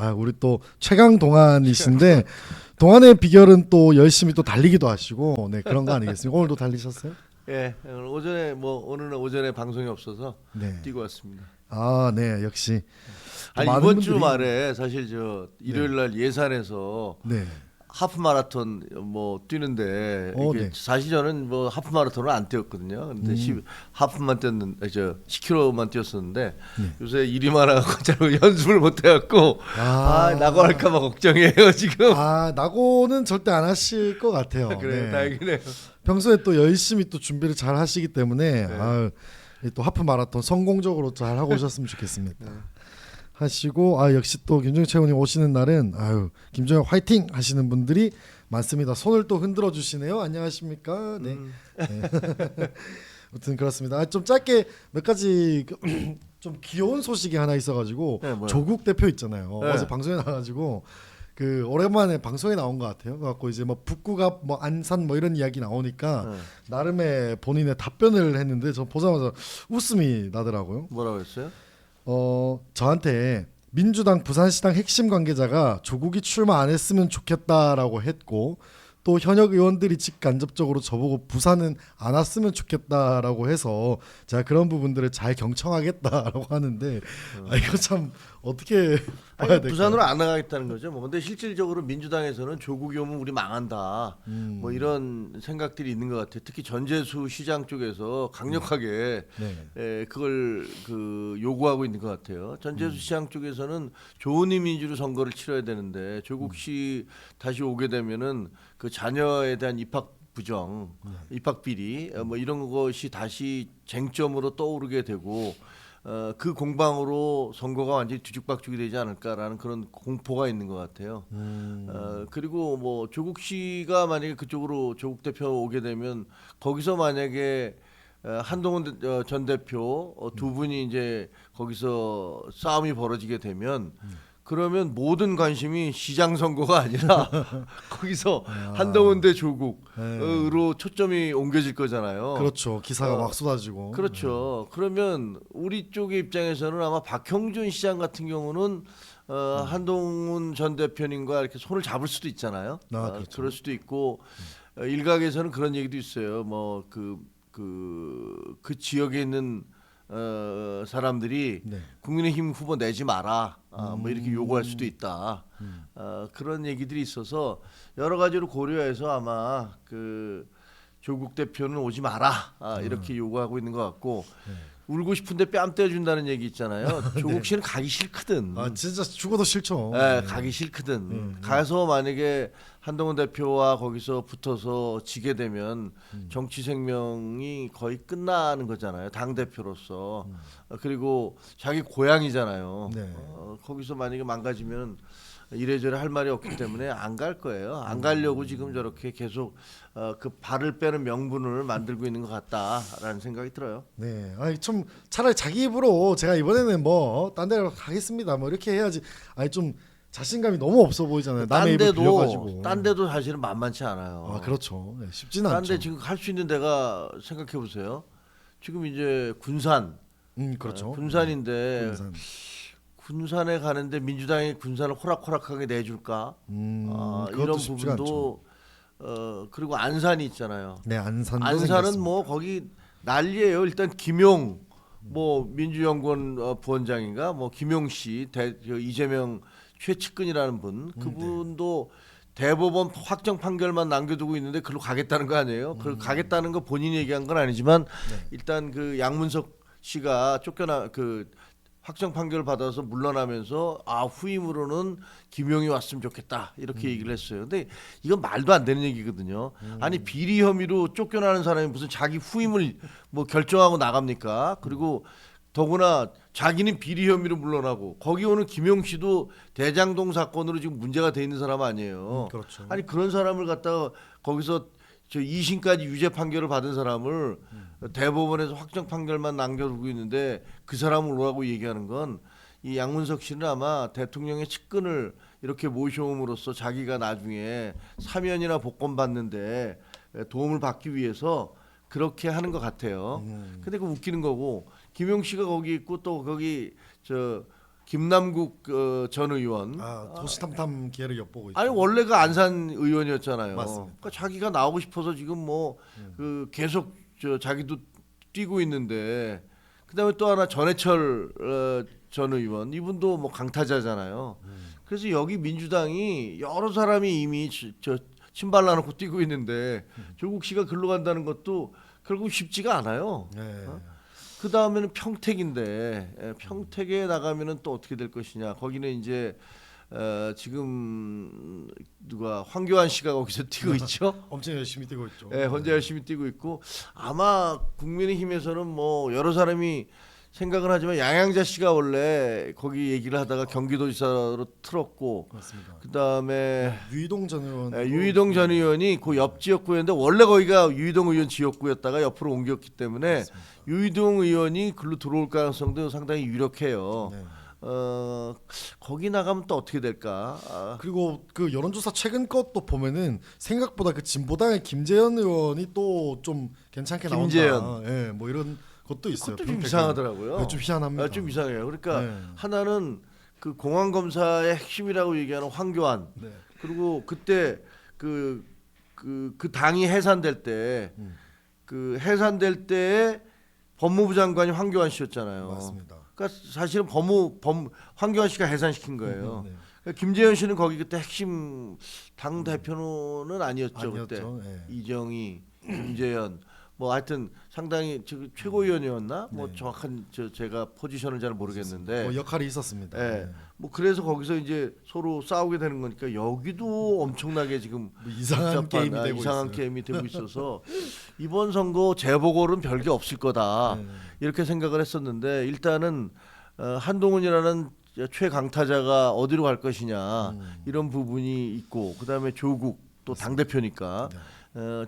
아, 우리 또 최강 동안이신데 동안의 비결은 또 열심히 또 달리기도 하시고 네 그런 거 아니겠습니까? 오늘도 달리셨어요? 예, 오늘 오전에 오늘은 오전에 방송이 없어서 네. 뛰고 왔습니다. 아, 네 역시. 또 아니 많은 이번 주 분들이- 말에 사실 저 일요일 날 예산에서 네. 하프 마라톤 뛰는데 이게 네. 사실 저는 하프 마라톤을 안 뛰었거든요. 근데 하프만 뛰었는데 10km만 뛰었었는데 네. 요새 일이 많아갖고 잘 연습을 못 해갖고 나고 할까봐 걱정이에요 지금. 낙오는 절대 안 하실 것 같아요. 그래요, 네. 다행이네요. 평소에 또 열심히 또 준비를 잘 하시기 때문에 네. 또 하프 마라톤 성공적으로 잘 하고 오셨으면 좋겠습니다. 하시고 역시 또 김종혁 최고님 오시는 날은 김종혁 화이팅 하시는 분들이 많습니다. 손을 또 흔들어 주시네요. 안녕하십니까? 네. 네. 아무튼 그렇습니다. 좀 짧게 몇 가지 좀 귀여운 소식이 하나 있어가지고 네, 뭐요? 조국 대표 있잖아요. 네. 어제 방송에 나와가지고 그 오랜만에 방송에 나온 것 같아요. 그래갖고 이제 북구갑 안산 이런 이야기 나오니까 나름의 본인의 답변을 했는데 저 보자마자 웃음이 나더라고요. 뭐라고 했어요? 저한테 민주당 부산시당 핵심 관계자가 조국이 출마 안 했으면 좋겠다라고 했고 또 현역 의원들이 직간접적으로 저보고 부산은 안 왔으면 좋겠다라고 해서 제가 그런 부분들을 잘 경청하겠다라고 하는데 이거 참 어떻게 봐야 될까요? 부산으로 안 나가겠다는 거죠. 근데 실질적으로 민주당에서는 조국이 오면 우리 망한다. 이런 생각들이 있는 것 같아요. 특히 전재수 시장 쪽에서 강력하게 그걸 요구하고 있는 것 같아요. 전재수 시장 쪽에서는 좋은 이미지로 선거를 치러야 되는데 조국 씨 다시 오게 되면은 그 자녀에 대한 입학 부정, 입학 비리 이런 것이 다시 쟁점으로 떠오르게 되고 그 공방으로 선거가 완전히 뒤죽박죽이 되지 않을까라는 그런 공포가 있는 것 같아요. 그리고 조국 씨가 만약에 그쪽으로 조국 대표 오게 되면 거기서 만약에 한동훈 전 대표 두 분이 이제 거기서 싸움이 벌어지게 되면 그러면 모든 관심이 시장 선거가 아니라 거기서 한동훈 대 조국으로 초점이 옮겨질 거잖아요. 그렇죠. 기사가 막 쏟아지고. 그렇죠. 그러면 우리 쪽의 입장에서는 아마 박형준 시장 같은 경우는 한동훈 전 대표님과 이렇게 손을 잡을 수도 있잖아요. 그렇죠. 그럴 수도 있고 일각에서는 그런 얘기도 있어요. 그 지역에 있는 사람들이 국민의힘 후보 내지 마라 이렇게 요구할 수도 있다. 그런 얘기들이 있어서 여러 가지로 고려해서 아마 그 조국 대표는 오지 마라 이렇게 요구하고 있는 것 같고 울고 싶은데 뺨 떼준다는 얘기 있잖아요. 조국 씨는 가기 싫거든. 진짜 죽어도 싫죠. 가기 싫거든. 가서 만약에 한동훈 대표와 거기서 붙어서 지게 되면 정치 생명이 거의 끝나는 거잖아요. 당 대표로서. 그리고 자기 고향이잖아요. 거기서 만약에 망가지면 이래저래 할 말이 없기 때문에 안 갈 거예요. 안 가려고 지금 저렇게 계속 그 발을 빼는 명분을 만들고 있는 것 같다라는 생각이 들어요. 네, 좀 차라리 자기 입으로 제가 이번에는 딴 데로 가겠습니다. 이렇게 해야지. 좀 자신감이 너무 없어 보이잖아요. 남의 입을 빌려가지고. 딴 데도 사실은 만만치 않아요. 그렇죠. 네, 쉽지는 딴 않죠. 데 지금 할 수 있는 데가 생각해 보세요. 지금 이제 군산, 그렇죠. 군산인데 군산. 군산에 가는데 민주당이 군산을 호락호락하게 내줄까? 그것도 이런 쉽지가 부분도 그리고 안산이 있잖아요. 네, 안산도 안산은 생겼습니다. 거기 난리예요. 일단 김용 민주연구원 부원장인가 김용 씨 이재명 최측근이라는 분 그분도 대법원 확정 판결만 남겨두고 있는데 그걸로 가겠다는 거 아니에요? 그 가겠다는 거 본인이 얘기한 건 아니지만 일단 그 양문석 씨가 쫓겨나 확정 판결 받아서 물러나면서 후임으로는 김용이 왔으면 좋겠다 이렇게 얘기를 했어요. 근데 이건 말도 안 되는 얘기거든요. 아니 비리 혐의로 쫓겨나는 사람이 무슨 자기 후임을 결정하고 나갑니까? 그리고 더구나 자기는 비리 혐의로 물러나고 거기 오는 김용 씨도 대장동 사건으로 지금 문제가 돼 있는 사람 아니에요. 그렇죠. 아니 그런 사람을 갖다가 거기서 2심까지 유죄 판결을 받은 사람을 대법원에서 확정 판결만 남겨두고 있는데 그 사람을 오라고 얘기하는 건 이 양문석 씨는 아마 대통령의 측근을 이렇게 모셔옴으로써 자기가 나중에 사면이나 복권 받는데 도움을 받기 위해서 그렇게 하는 것 같아요. 근데 그 웃기는 거고 김용 씨가 거기 있고 또 거기 김남국 전 의원. 도시탐탐 기회를 엿보고 있죠. 아니 원래가 안산 의원이었잖아요. 맞습니다. 그러니까 자기가 나오고 싶어서 지금 뭐 그 계속 자기도 뛰고 있는데 그다음에 또 하나 전해철 전 의원 이분도 뭐 강타자잖아요. 그래서 여기 민주당이 여러 사람이 이미 저 신발라놓고 뛰고 있는데 조국 씨가 글로 간다는 것도 결국 쉽지가 않아요. 네. 그 다음에는 평택인데 평택에 나가면은 또 어떻게 될 것이냐. 거기는 이제 지금 누가 황교안 씨가 거기서 뛰고 있죠. 엄청 열심히 뛰고 있죠. 네, 혼자 열심히 뛰고 있고 아마 국민의힘에서는 뭐 여러 사람이 생각을 하지만 양양자 씨가 원래 거기 얘기를 하다가 경기도지사로 틀었고 맞습니다. 그다음에 유이동 전 의원. 유이동 전 의원이 그 옆 지역구였는데 원래 거기가 유이동 의원 지역구였다가 옆으로 옮겼기 때문에 맞습니다. 유이동 의원이 글로 들어올 가능성도 상당히 유력해요. 네. 거기 나가면 또 어떻게 될까? 그리고 그 여론조사 최근 것도 보면은 생각보다 그 진보당의 김재현 의원이 또 좀 괜찮게 김재현. 나온다. 예, 뭐 이런 것도 있어요. 그것도 좀 평택은. 이상하더라고요. 네, 좀 희한합니다. 좀 이상해요. 그러니까 네. 하나는 그 공안 검사의 핵심이라고 얘기하는 황교안. 네. 그리고 그때 그 당이 해산될 때 그 해산될 때에 법무부 장관이 황교안 씨였잖아요. 맞습니다. 그러니까 사실은 황교안 씨가 해산시킨 거예요. 네. 그러니까 김재현 씨는 거기 그때 핵심 당 대표는 아니었죠. 그때 아니었죠. 예. 이정희, 김재현 뭐 하여튼 상당히 최고위원이었나? 뭐 네. 정확한 제가 포지션을 잘 모르겠는데. 뭐 역할이 있었습니다. 예. 네. 뭐 그래서 거기서 이제 서로 싸우게 되는 거니까 여기도 엄청나게 지금 뭐 이상한 게임이 되고 이상한 있어요. 게임이 되고 있어서 이번 선거 재보궐은 별게 없을 거다 네. 이렇게 생각을 했었는데 일단은 한동훈이라는 최강타자가 어디로 갈 것이냐 이런 부분이 있고 그다음에 조국 또 당 대표니까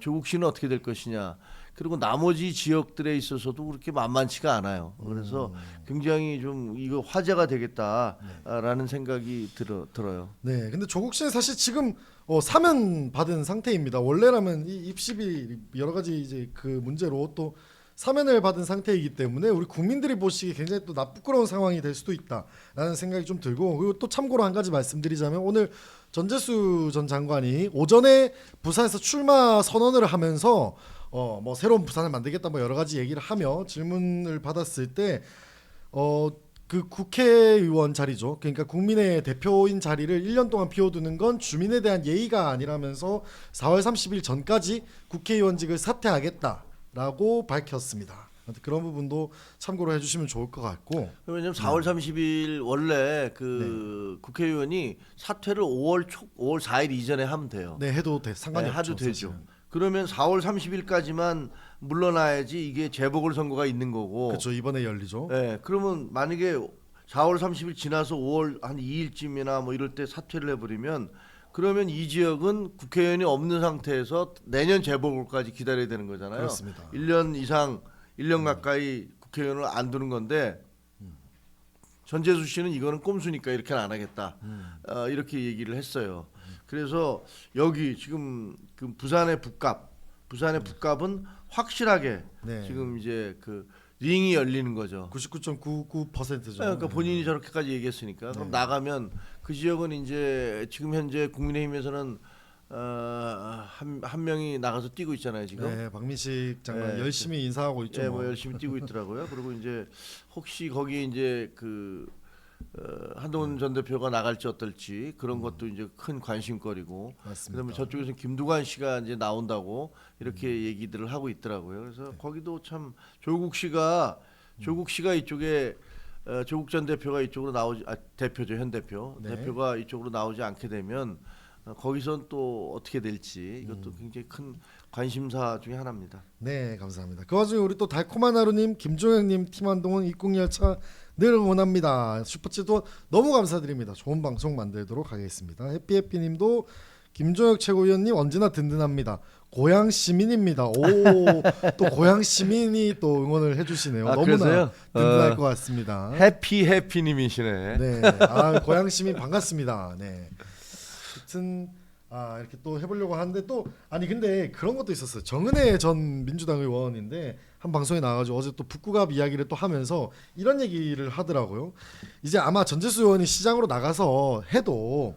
조국 씨는 어떻게 될 것이냐. 그리고 나머지 지역들에 있어서도 그렇게 만만치가 않아요. 그래서 굉장히 좀 이거 화제가 되겠다라는 생각이 들어요. 네, 근데 조국 씨는 사실 지금 사면 받은 상태입니다. 원래라면 이 입시비 여러 가지 이제 그 문제로 또 사면을 받은 상태이기 때문에 우리 국민들이 보시기에 굉장히 또 부끄러운 상황이 될 수도 있다라는 생각이 좀 들고 그리고 또 참고로 한 가지 말씀드리자면 오늘 전재수 전 장관이 오전에 부산에서 출마 선언을 하면서 뭐 새로운 부산을 만들겠다 뭐 여러 가지 얘기를 하며 질문을 받았을 때 그 국회의원 자리죠. 그러니까 국민의 대표인 자리를 1년 동안 비워두는 건 주민에 대한 예의가 아니라면서 4월 30일 전까지 국회의원직을 사퇴하겠다라고 밝혔습니다. 그런 부분도 참고로 해주시면 좋을 것 같고. 왜냐하면 4월 30일 원래 그 국회의원이 사퇴를 5월 4일 이전에 하면 돼요. 네, 해도 상관이 없죠. 해도 되죠. 사실은. 그러면 4월 30일까지만 물러나야지 이게 재보궐 선거가 있는 거고. 그렇죠. 이번에 열리죠. 네, 그러면 만약에 4월 30일 지나서 5월 한 2일쯤이나 뭐 이럴 때 사퇴를 해버리면 그러면 이 지역은 국회의원이 없는 상태에서 내년 재보궐까지 기다려야 되는 거잖아요. 그렇습니다. 1년 이상, 1년 가까이 국회의원을 안 두는 건데 전재수 씨는 이거는 꼼수니까 이렇게는 안 하겠다. 이렇게 얘기를 했어요. 그래서 여기 지금 그 부산의 북갑은 확실하게 네. 지금 이제 그 링이 열리는 거죠. 99.99%죠. 그러니까 본인이 저렇게까지 얘기했으니까 그럼 나가면 그 지역은 이제 지금 현재 국민의힘에서는 한 명이 나가서 뛰고 있잖아요 지금. 네, 박민식 장관 네, 열심히 인사하고 있죠. 예, 뭐 열심히 뛰고 있더라고요. 그리고 이제 혹시 거기 이제 그 한동훈 전 대표가 나갈지 어떨지 그런 것도 이제 큰 관심거리고. 맞습니다. 그다음에 저쪽에서 김두관 씨가 이제 나온다고 이렇게 얘기들을 하고 있더라고요. 그래서 거기도 참 조국 씨가 이쪽에 조국 전 대표가 이쪽으로 나오지 대표죠 현 대표 네. 대표가 이쪽으로 나오지 않게 되면 거기선 또 어떻게 될지 이것도 굉장히 큰 관심사 중에 하나입니다. 네, 감사합니다. 그 와중에 우리 또 달콤한 하루님, 김종영님, 팀 한동훈 입국열차 늘 응원합니다. 슈퍼챗도 너무 감사드립니다. 좋은 방송 만들도록 하겠습니다. 해피해피님도 김종혁 최고위원님 언제나 든든합니다. 고향 시민입니다. 오, 또 고향 시민이 또 응원을 해주시네요. 너무나 그러세요? 든든할 것 같습니다. 해피님이시네. 네, 고향 시민 반갑습니다. 네, 하여튼 이렇게 또 해보려고 하는데 또 아니 근데 그런 것도 있었어요. 정은혜 전 민주당 의원인데 한 방송에 나와가지고 어제 또 북구갑 이야기를 또 하면서 이런 얘기를 하더라고요. 이제 아마 전재수 의원이 시장으로 나가서 해도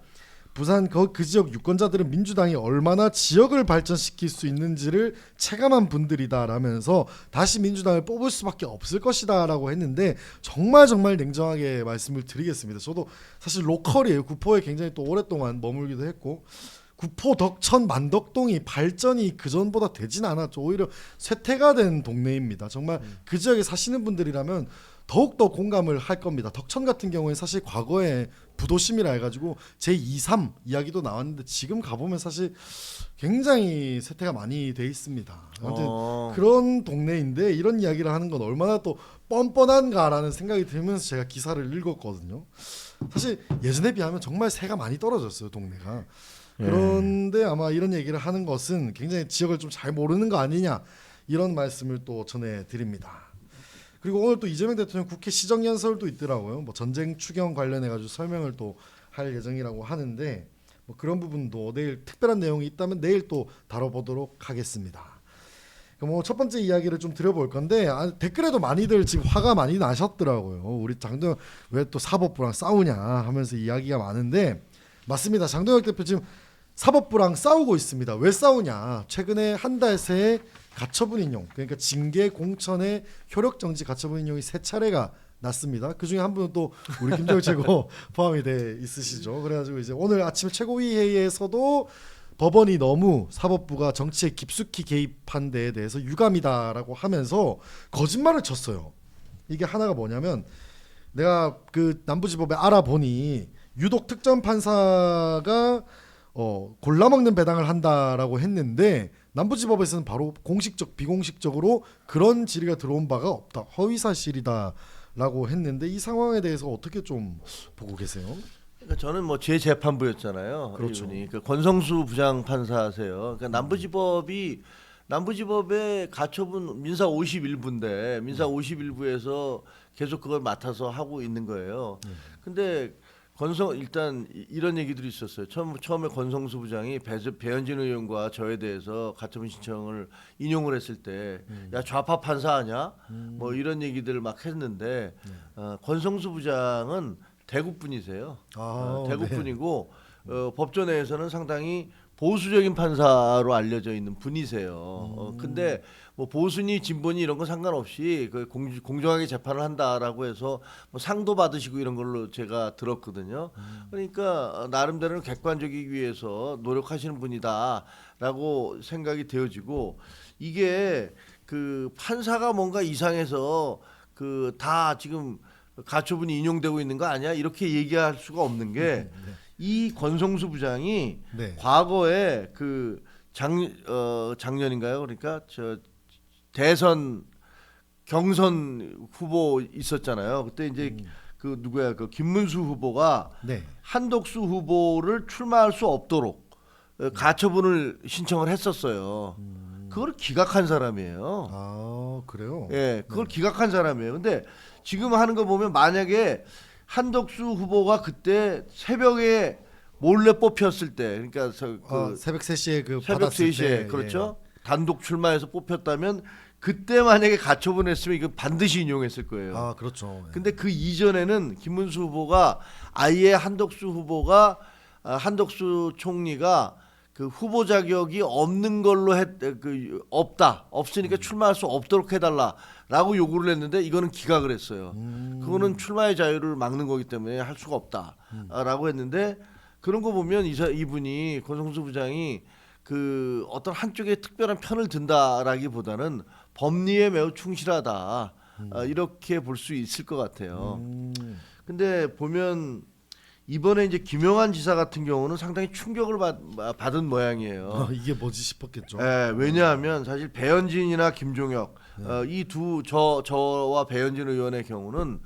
부산 그 지역 유권자들은 민주당이 얼마나 지역을 발전시킬 수 있는지를 체감한 분들이다라면서 다시 민주당을 뽑을 수밖에 없을 것이다라고 했는데 정말 냉정하게 말씀을 드리겠습니다. 저도 사실 로컬이에요. 구포에 굉장히 또 오랫동안 머물기도 했고 구포, 덕천, 만덕동이 발전이 그 전보다 되진 않았죠. 오히려 쇠퇴가 된 동네입니다. 정말 그 지역에 사시는 분들이라면 더욱더 공감을 할 겁니다. 덕천 같은 경우에 사실 과거에 부도심이라 해가지고 제2, 3 이야기도 나왔는데 지금 가보면 사실 굉장히 쇠퇴가 많이 돼 있습니다. 아무튼 그런 동네인데 이런 이야기를 하는 건 얼마나 또 뻔뻔한가라는 생각이 들면서 제가 기사를 읽었거든요. 사실 예전에 비하면 정말 새가 많이 떨어졌어요, 동네가. 그런데 아마 이런 얘기를 하는 것은 굉장히 지역을 좀 잘 모르는 거 아니냐 이런 말씀을 또 전해드립니다. 그리고 오늘 또 이재명 대통령 국회 시정연설도 있더라고요. 뭐 전쟁 추경 관련해 가지고 설명을 또 할 예정이라고 하는데 뭐 그런 부분도 내일 특별한 내용이 있다면 내일 또 다뤄보도록 하겠습니다. 뭐 첫 번째 이야기를 좀 드려볼 건데 댓글에도 많이들 지금 화가 많이 나셨더라고요. 우리 장동혁 왜 또 사법부랑 싸우냐 하면서 이야기가 많은데 맞습니다. 장동혁 대표 지금 사법부랑 싸우고 있습니다. 왜 싸우냐? 최근에 한 달 새에 가처분 인용, 그러니까 징계, 공천의 효력 정지 가처분 인용이 3차례가 났습니다. 그 중에 한 분은 또 우리 김정일 최고 포함이 돼 있으시죠. 그래가지고 이제 오늘 아침 최고위 회의에서도 법원이 너무 사법부가 정치에 깊숙이 개입한 데에 대해서 유감이다라고 하면서 거짓말을 쳤어요. 이게 하나가 뭐냐면 내가 그 남부지법에 알아보니 유독 특정 판사가 골라먹는 배당을 한다라고 했는데 남부지법에서는 바로 공식적 비공식적으로 그런 질의가 들어온 바가 없다. 허위사실이다라고 했는데 이 상황에 대해서 어떻게 좀 보고 계세요? 그러니까 저는 뭐 제 재판부였잖아요. 그렇죠. 이분이 그 권성수 부장판사세요. 그러니까 남부지법의 가처분 민사 51부인데 민사 51부에서 계속 그걸 맡아서 하고 있는 거예요. 근데 일단 이런 얘기들이 있었어요. 처음에 권성수 부장이 배현진 의원과 저에 대해서 가처분 신청을 인용을 했을 때, 야 좌파 판사 아냐? 뭐 이런 얘기들을 막 했는데 권성수 부장은 대구 분이세요. 대구 분이고 법조내에서는 상당히 보수적인 판사로 알려져 있는 분이세요. 근데 뭐 보수니 진보니 이런 거 상관없이 그 공정하게 재판을 한다라고 해서 뭐 상도 받으시고 이런 걸로 제가 들었거든요. 그러니까 나름대로는 객관적이기 위해서 노력하시는 분이다라고 생각이 되어지고 이게 그 판사가 뭔가 이상해서 그 다 지금 가처분이 인용되고 있는 거 아니야? 이렇게 얘기할 수가 없는 게 이 권성수 부장이 과거에 그 작년인가요? 그러니까 저 대선 경선 후보 있었잖아요. 그때 이제 그 누구야? 그 김문수 후보가 한덕수 후보를 출마할 수 없도록 가처분을 신청을 했었어요. 그걸 기각한 사람이에요. 아, 그래요? 예, 그걸 기각한 사람이에요. 근데 지금 하는 거 보면 만약에 한덕수 후보가 그때 새벽에 몰래 뽑혔을 때, 그러니까 새벽 3시에 그 새벽 받았을 3시에 때, 그렇죠. 단독 출마해서 뽑혔다면 그때 만약에 가처분했으면 이거 반드시 인용했을 거예요. 아, 그렇죠. 근데 그 이전에는 김문수 후보가 아예 한덕수 총리가 그 후보 자격이 없는 걸로 없으니까 출마할 수 없도록 해달라라고 요구를 했는데 이거는 기각을 했어요. 그거는 출마의 자유를 막는 거기 때문에 할 수가 없다라고 했는데 그런 거 보면 이분이 권성수 부장이 그 어떤 한쪽에 특별한 편을 든다라기보다는 법리에 매우 충실하다 이렇게 볼 수 있을 것 같아요. 근데 보면 이번에 이제 김영한 지사 같은 경우는 상당히 충격을 받은 모양이에요. 이게 뭐지 싶었겠죠. 왜냐하면 사실 배현진이나 김종혁 이 저와 배현진 의원의 경우는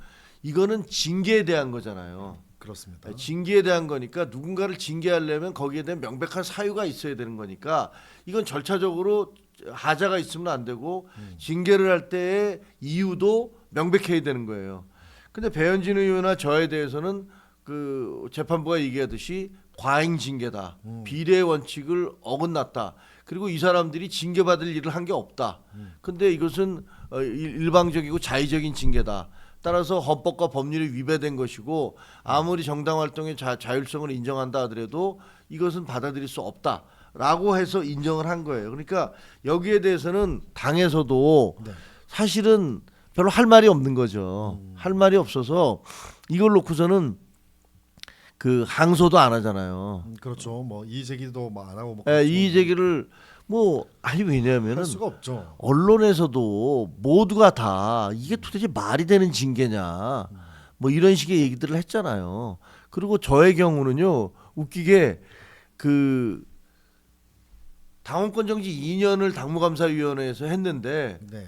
이거는 징계에 대한 거잖아요. 그렇습니다. 징계에 대한 거니까 누군가를 징계하려면 거기에 대한 명백한 사유가 있어야 되는 거니까 이건 절차적으로 하자가 있으면 안 되고 징계를 할 때의 이유도 명백해야 되는 거예요. 근데 배현진 의원이나 저에 대해서는 그 재판부가 얘기하듯이 과잉 징계다. 비례 원칙을 어긋났다. 그리고 이 사람들이 징계받을 일을 한 게 없다. 근데 이것은 일방적이고 자의적인 징계다. 따라서 헌법과 법률이 위배된 것이고 아무리 정당 활동의 자율성을 인정한다 하더라도 이것은 받아들일 수 없다라고 해서 인정을 한 거예요. 그러니까 여기에 대해서는 당에서도 네. 사실은 별로 할 말이 없는 거죠. 할 말이 없어서 이걸 놓고서는 그 항소도 안 하잖아요. 그렇죠. 뭐 이의 제기도 뭐 안 하고 뭐 예, 그렇죠. 이의 제기를 뭐 아니 왜냐하면은 할 수가 없죠. 언론에서도 모두가 다 이게 도대체 말이 되는 징계냐 뭐 이런 식의 얘기들을 했잖아요. 그리고 저의 경우는요 웃기게 그 당원권 정지 2년을 당무감사위원회에서 했는데 네.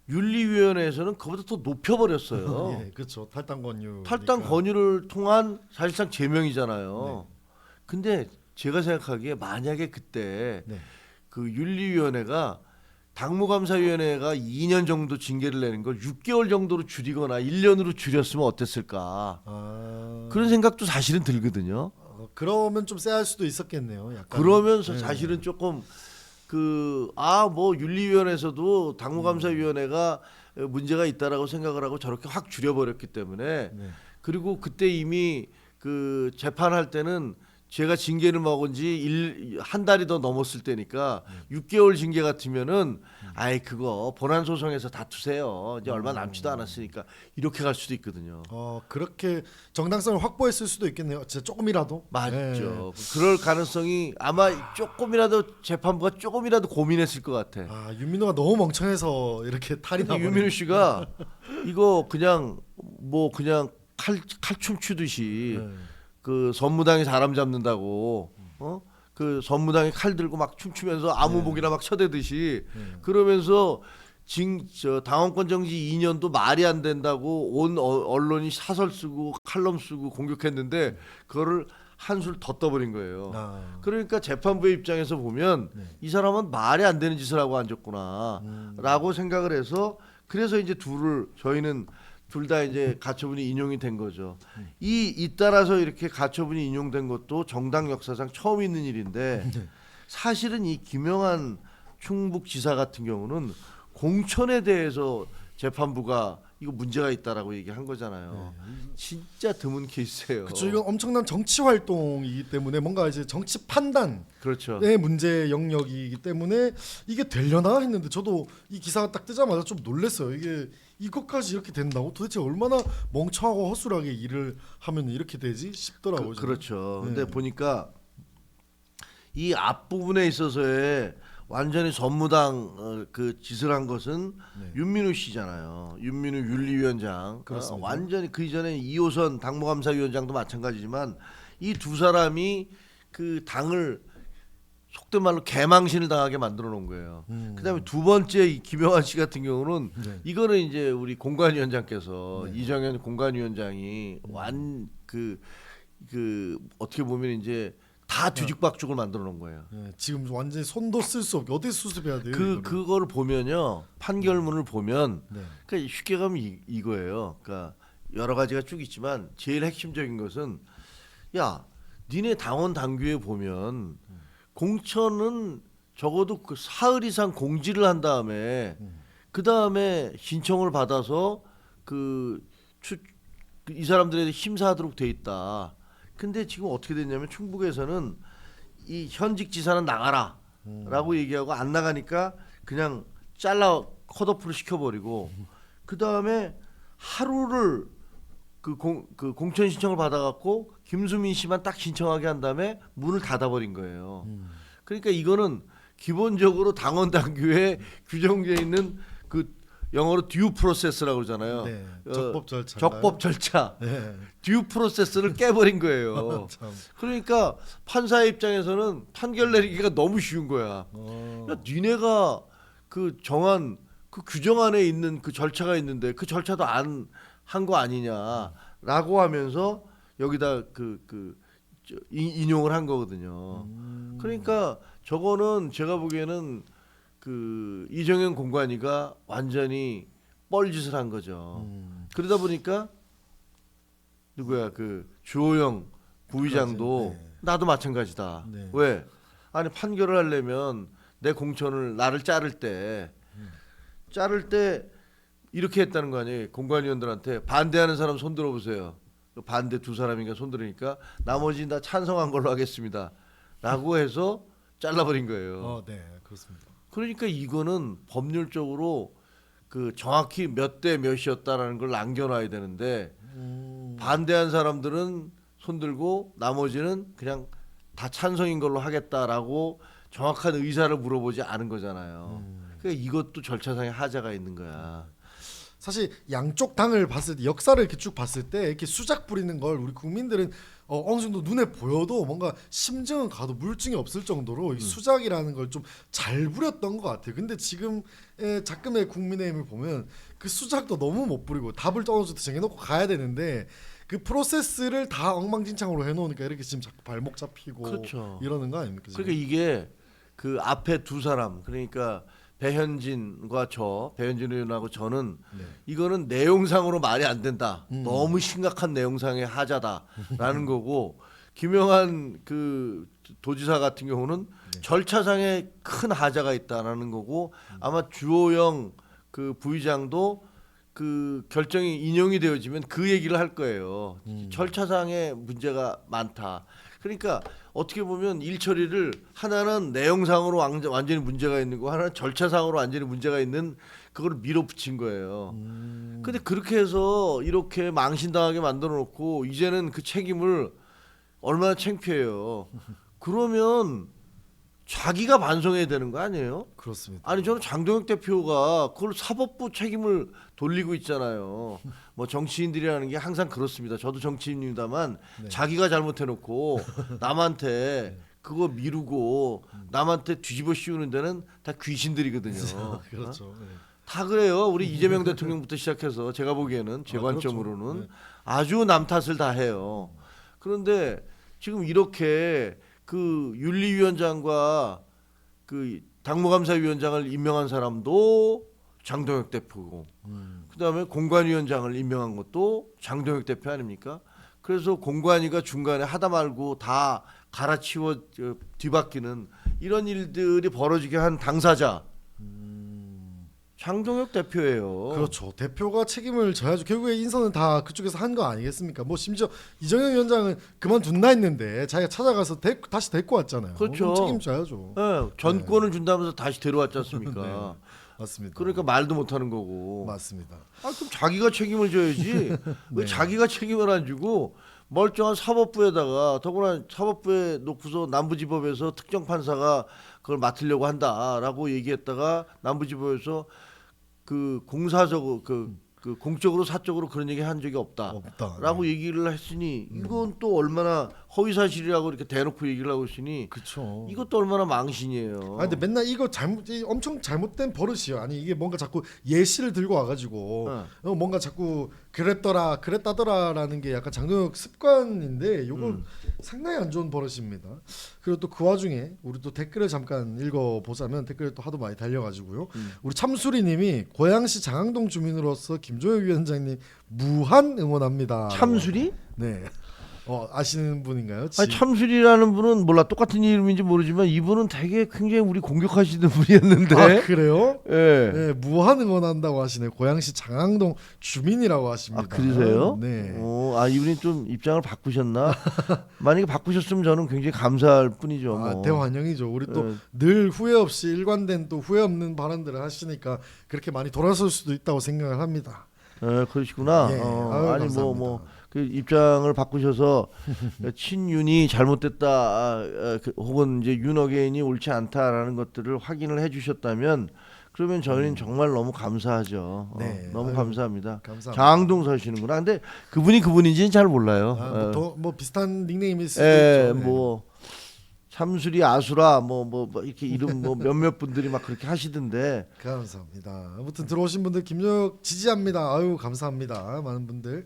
윤리위원회에서는 그보다 더 높여버렸어요. 예, 그렇죠. 탈당 권유. 탈당 권유를 통한 사실상 제명이잖아요. 네. 근데 제가 생각하기에 만약에 그때 네. 그 윤리위원회가 당무감사위원회가 2년 정도 징계를 내는 걸 6개월 정도로 줄이거나 1년으로 줄였으면 어땠을까 그런 생각도 사실은 들거든요. 그러면 좀 쎄할 수도 있었겠네요. 약간. 그러면서 네. 사실은 조금 뭐 윤리위원회에서도 당무감사위원회가 문제가 있다라고 생각을 하고 저렇게 확 줄여버렸기 때문에 네. 그리고 그때 이미 그 재판할 때는 제가 징계를 먹은 지 한 달이 더 넘었을 때니까 6개월 징계 같으면은 아이 그거 본안 소송에서 다투세요. 이제 얼마 남지도 않았으니까 이렇게 갈 수도 있거든요. 그렇게 정당성을 확보했을 수도 있겠네요. 진짜 조금이라도. 맞죠. 그럴 가능성이 아마 조금이라도 재판부가 조금이라도 고민했을 것 같아. 윤민호가 너무 멍청해서 이렇게 탈이 근데 나버린. 유민우 씨가 이거 그냥 칼춤 추듯이 네. 그 선무당이 사람 잡는다고 그 선무당이 칼 들고 막 춤추면서 아무 목이나 막 쳐대듯이 그러면서 저 당원권 정지 2년도 말이 안 된다고 온 언론이 사설 쓰고 칼럼 쓰고 공격했는데 그거를 한술 더 떠버린 거예요. 그러니까 재판부의 입장에서 보면 이 사람은 말이 안 되는 짓을 하고 앉았구나라고 생각을 해서 그래서 이제 저희는 둘 다 이제 가처분이 인용이 된 거죠. 잇따라서 이렇게 가처분이 인용된 것도 정당 역사상 처음 있는 일인데 사실은 이 김영한 충북지사 같은 경우는 공천에 대해서 재판부가 이거 문제가 있다라고 얘기한 거잖아요. 진짜 드문 케이스예요. 그렇죠. 이건 엄청난 정치 활동이기 때문에 뭔가 이제 정치 판단의 그렇죠. 문제 영역이기 때문에 이게 되려나 했는데 저도 이 기사가 딱 뜨자마자 좀 놀랐어요. 이게 이것까지 이렇게 된다고? 도대체 얼마나 멍청하고 허술하게 일을 하면 이렇게 되지 싶더라고요. 그렇죠. 네. 근데 보니까 이 앞부분에 있어서의 완전히 선무당 그 짓을 한 것은 윤민우 씨잖아요. 윤민우 윤리위원장. 그렇습니다. 완전히 그 이전에 이호선 당무감사위원장도 마찬가지지만 이 두 사람이 그 당을 속된 말로 개망신을 당하게 만들어 놓은 거예요. 그다음에 두 번째 이 김영환 씨 같은 경우는 이거는 이제 우리 공관위원장께서 이정현 공관위원장이 어떻게 보면 이제 다 뒤죽박죽을 만들어 놓은 거예요. 지금 완전히 손도 쓸 수 없게 어떻게 수습해야 돼요? 그거를 보면요 판결문을 보면 그러니까 쉽게 가면 이거예요. 그러니까 여러 가지가 쭉 있지만 제일 핵심적인 것은 야 니네 당원 당규에 보면 공천은 적어도 그 사흘 이상 공지를 한 다음에 그 다음에 신청을 받아서 이 사람들에 심사하도록 돼 있다. 근데 지금 어떻게 됐냐면 충북에서는 이 현직 지사는 나가라라고 얘기하고 안 나가니까 그냥 잘라 컷오프를 시켜버리고 그 다음에 하루를 그 공천 신청을 받아갖고 김수민 씨만 딱 신청하게 한 다음에 문을 닫아버린 거예요. 그러니까 이거는 기본적으로 당원 당규에 규정되어 있는 그 영어로 듀 프로세스라고 그러잖아요. 적법 절차. 듀 프로세스를 깨버린 거예요. 그러니까 판사의 입장에서는 판결 내리기가 너무 쉬운 거야. 야, 니네가 그 정한 그 규정 안에 있는 그 절차가 있는데 그 절차도 안 한 거 아니냐라고 하면서 여기다 인용을 한 거거든요. 그러니까 저거는 제가 보기에는 그 이정현 공관위가 완전히 뻘짓을 한 거죠. 그러다 보니까 누구야 그 주호영 부의장도 네. 나도 마찬가지다. 네. 왜? 아니 판결을 하려면 내 공천을 나를 자를 때 이렇게 했다는 거 아니에요? 공관위원들한테 반대하는 사람 손 들어보세요. 반대 두 사람인가 손 들으니까 나머지는 다 찬성한 걸로 하겠습니다. 라고 해서 잘라버린 거예요. 네, 그렇습니다. 그러니까 이거는 법률적으로 그 정확히 몇 대 몇이었다라는 걸 남겨놔야 되는데 반대한 사람들은 손 들고 나머지는 그냥 다 찬성인 걸로 하겠다라고 정확한 의사를 물어보지 않은 거잖아요. 그러니까 이것도 절차상의 하자가 있는 거야. 사실 양쪽 당을 봤을 때 역사를 이렇게 쭉 봤을 때 이렇게 수작 부리는 걸 우리 국민들은 어느 정도 눈에 보여도 뭔가 심증은 가도 물증이 없을 정도로 이 수작이라는 걸 좀 잘 부렸던 것 같아요. 근데 지금의 작금의 국민의힘을 보면 그 수작도 너무 못 부리고 답을 어느 정도 정해놓고 가야 되는데 그 프로세스를 다 엉망진창으로 해놓으니까 이렇게 지금 자꾸 발목 잡히고 그렇죠. 이러는 거 아닙니까? 지금? 그러니까 이게 그 앞에 두 사람 그러니까 배현진과 배현진 의원하고 저는 네. 이거는 내용상으로 말이 안 된다. 너무 심각한 내용상의 하자다라는 거고 김영한 그 도지사 같은 경우는 절차상에 큰 하자가 있다라는 거고 아마 주호영 그 부의장도 그 결정이 인용이 되어지면 그 얘기를 할 거예요. 절차상의 문제가 많다. 그러니까 어떻게 보면 일 처리를 하나는 내용상으로 완전히 문제가 있는 거, 하나는 절차상으로 완전히 문제가 있는 그걸 밀어붙인 거예요. 근데 그렇게 해서 이렇게 망신당하게 만들어 놓고 이제는 그 책임을 얼마나 창피해요. 그러면 자기가 반성해야 되는 거 아니에요? 그렇습니다. 아니 저는 장동혁 대표가 그걸 사법부 책임을 돌리고 있잖아요. 뭐 정치인들이라는 게 항상 그렇습니다. 저도 정치인입니다만 네. 자기가 잘못해놓고 남한테 그거 미루고 남한테 뒤집어 씌우는 데는 다 귀신들이거든요. 그렇죠. 네. 다 그래요. 우리 이재명 대통령부터 시작해서 제가 보기에는 제 관점으로는 그렇죠. 네. 아주 남 탓을 다 해요. 그런데 지금 이렇게 그 윤리위원장과 그 당무감사위원장을 임명한 사람도 장동혁 대표고 그다음에 공관위원장을 임명한 것도 장동혁 대표 아닙니까? 그래서 공관위가 중간에 하다 말고 다 갈아치워 뒤바뀌는 이런 일들이 벌어지게 한 당사자 장동혁 대표예요. 그렇죠. 대표가 책임을 져야죠. 결국에 인선은 다 그쪽에서 한 거 아니겠습니까? 뭐 심지어 이정현 위원장은 그만둔다 했는데 자기가 찾아가서 다시 데리고 왔잖아요. 그렇죠. 그럼 책임져야죠. 네, 전권을 준다면서 다시 데려왔지 않습니까? 네, 맞습니다. 그러니까 말도 못하는 거고. 맞습니다. 아 그럼 자기가 책임을 져야지. 왜 자기가 책임을 안 지고 멀쩡한 사법부에다가 더구나 사법부에 놓고서 남부지법에서 특정 판사가 그걸 맡으려고 한다라고 얘기했다가 남부지법에서 그 공사적으로 그 공적으로 사적으로 그런 얘기 한 적이 없다라고 네. 얘기를 했으니 이건 또 얼마나 허위 사실이라고 이렇게 대놓고 얘기를 하고 있으니 그렇죠. 이것도 얼마나 망신이에요. 아 근데 맨날 이거 엄청 잘못된 버릇이에요. 아니 이게 뭔가 자꾸 예시를 들고 와가지고 뭔가 자꾸 그랬다더라라는 게 약간 장동혁 습관인데 요건 상당히 안 좋은 버릇입니다. 그리고 또 그 와중에 우리 또 댓글을 잠깐 읽어보자면 댓글이 또 하도 많이 달려가지고요. 우리 참수리님이 고양시 장항동 주민으로서 김종혁 위원장님 무한 응원합니다. 참수리? 네. 아시는 분인가요? 아니, 참수리라는 분은 몰라 똑같은 이름인지 모르지만 이분은 되게 굉장히 우리 공격하시는 분이었는데. 아 그래요? 예. 네, 무한 응원한다고 하시네요. 고양시 장항동 주민이라고 하십니다. 아 그러세요? 네. 이분이 좀 입장을 바꾸셨나? 만약에 바꾸셨으면 저는 굉장히 감사할 뿐이죠. 뭐. 대환영이죠. 우리 또 늘 후회 없이 일관된 또 후회 없는 발언들을 하시니까 그렇게 많이 돌아설 수도 있다고 생각을 합니다. 그러시구나. 예. 아유, 아니 감사합니다. 그 입장을 바꾸셔서 친윤이 잘못됐다, 혹은 이제 윤어게인이 옳지 않다라는 것들을 확인을 해주셨다면 그러면 저희는 정말 너무 감사하죠. 네. 너무 감사합니다. 감사합니다. 장항동 사시는구나. 근데 그분인지는 잘 몰라요. 뭐 비슷한 닉네임일 수도 있죠. 뭐 참수리 아수라 뭐 이렇게 이름 뭐 몇몇 분들이 막 그렇게 하시던데. 감사합니다. 아무튼 들어오신 분들 김종혁 지지합니다. 아유 감사합니다. 많은 분들.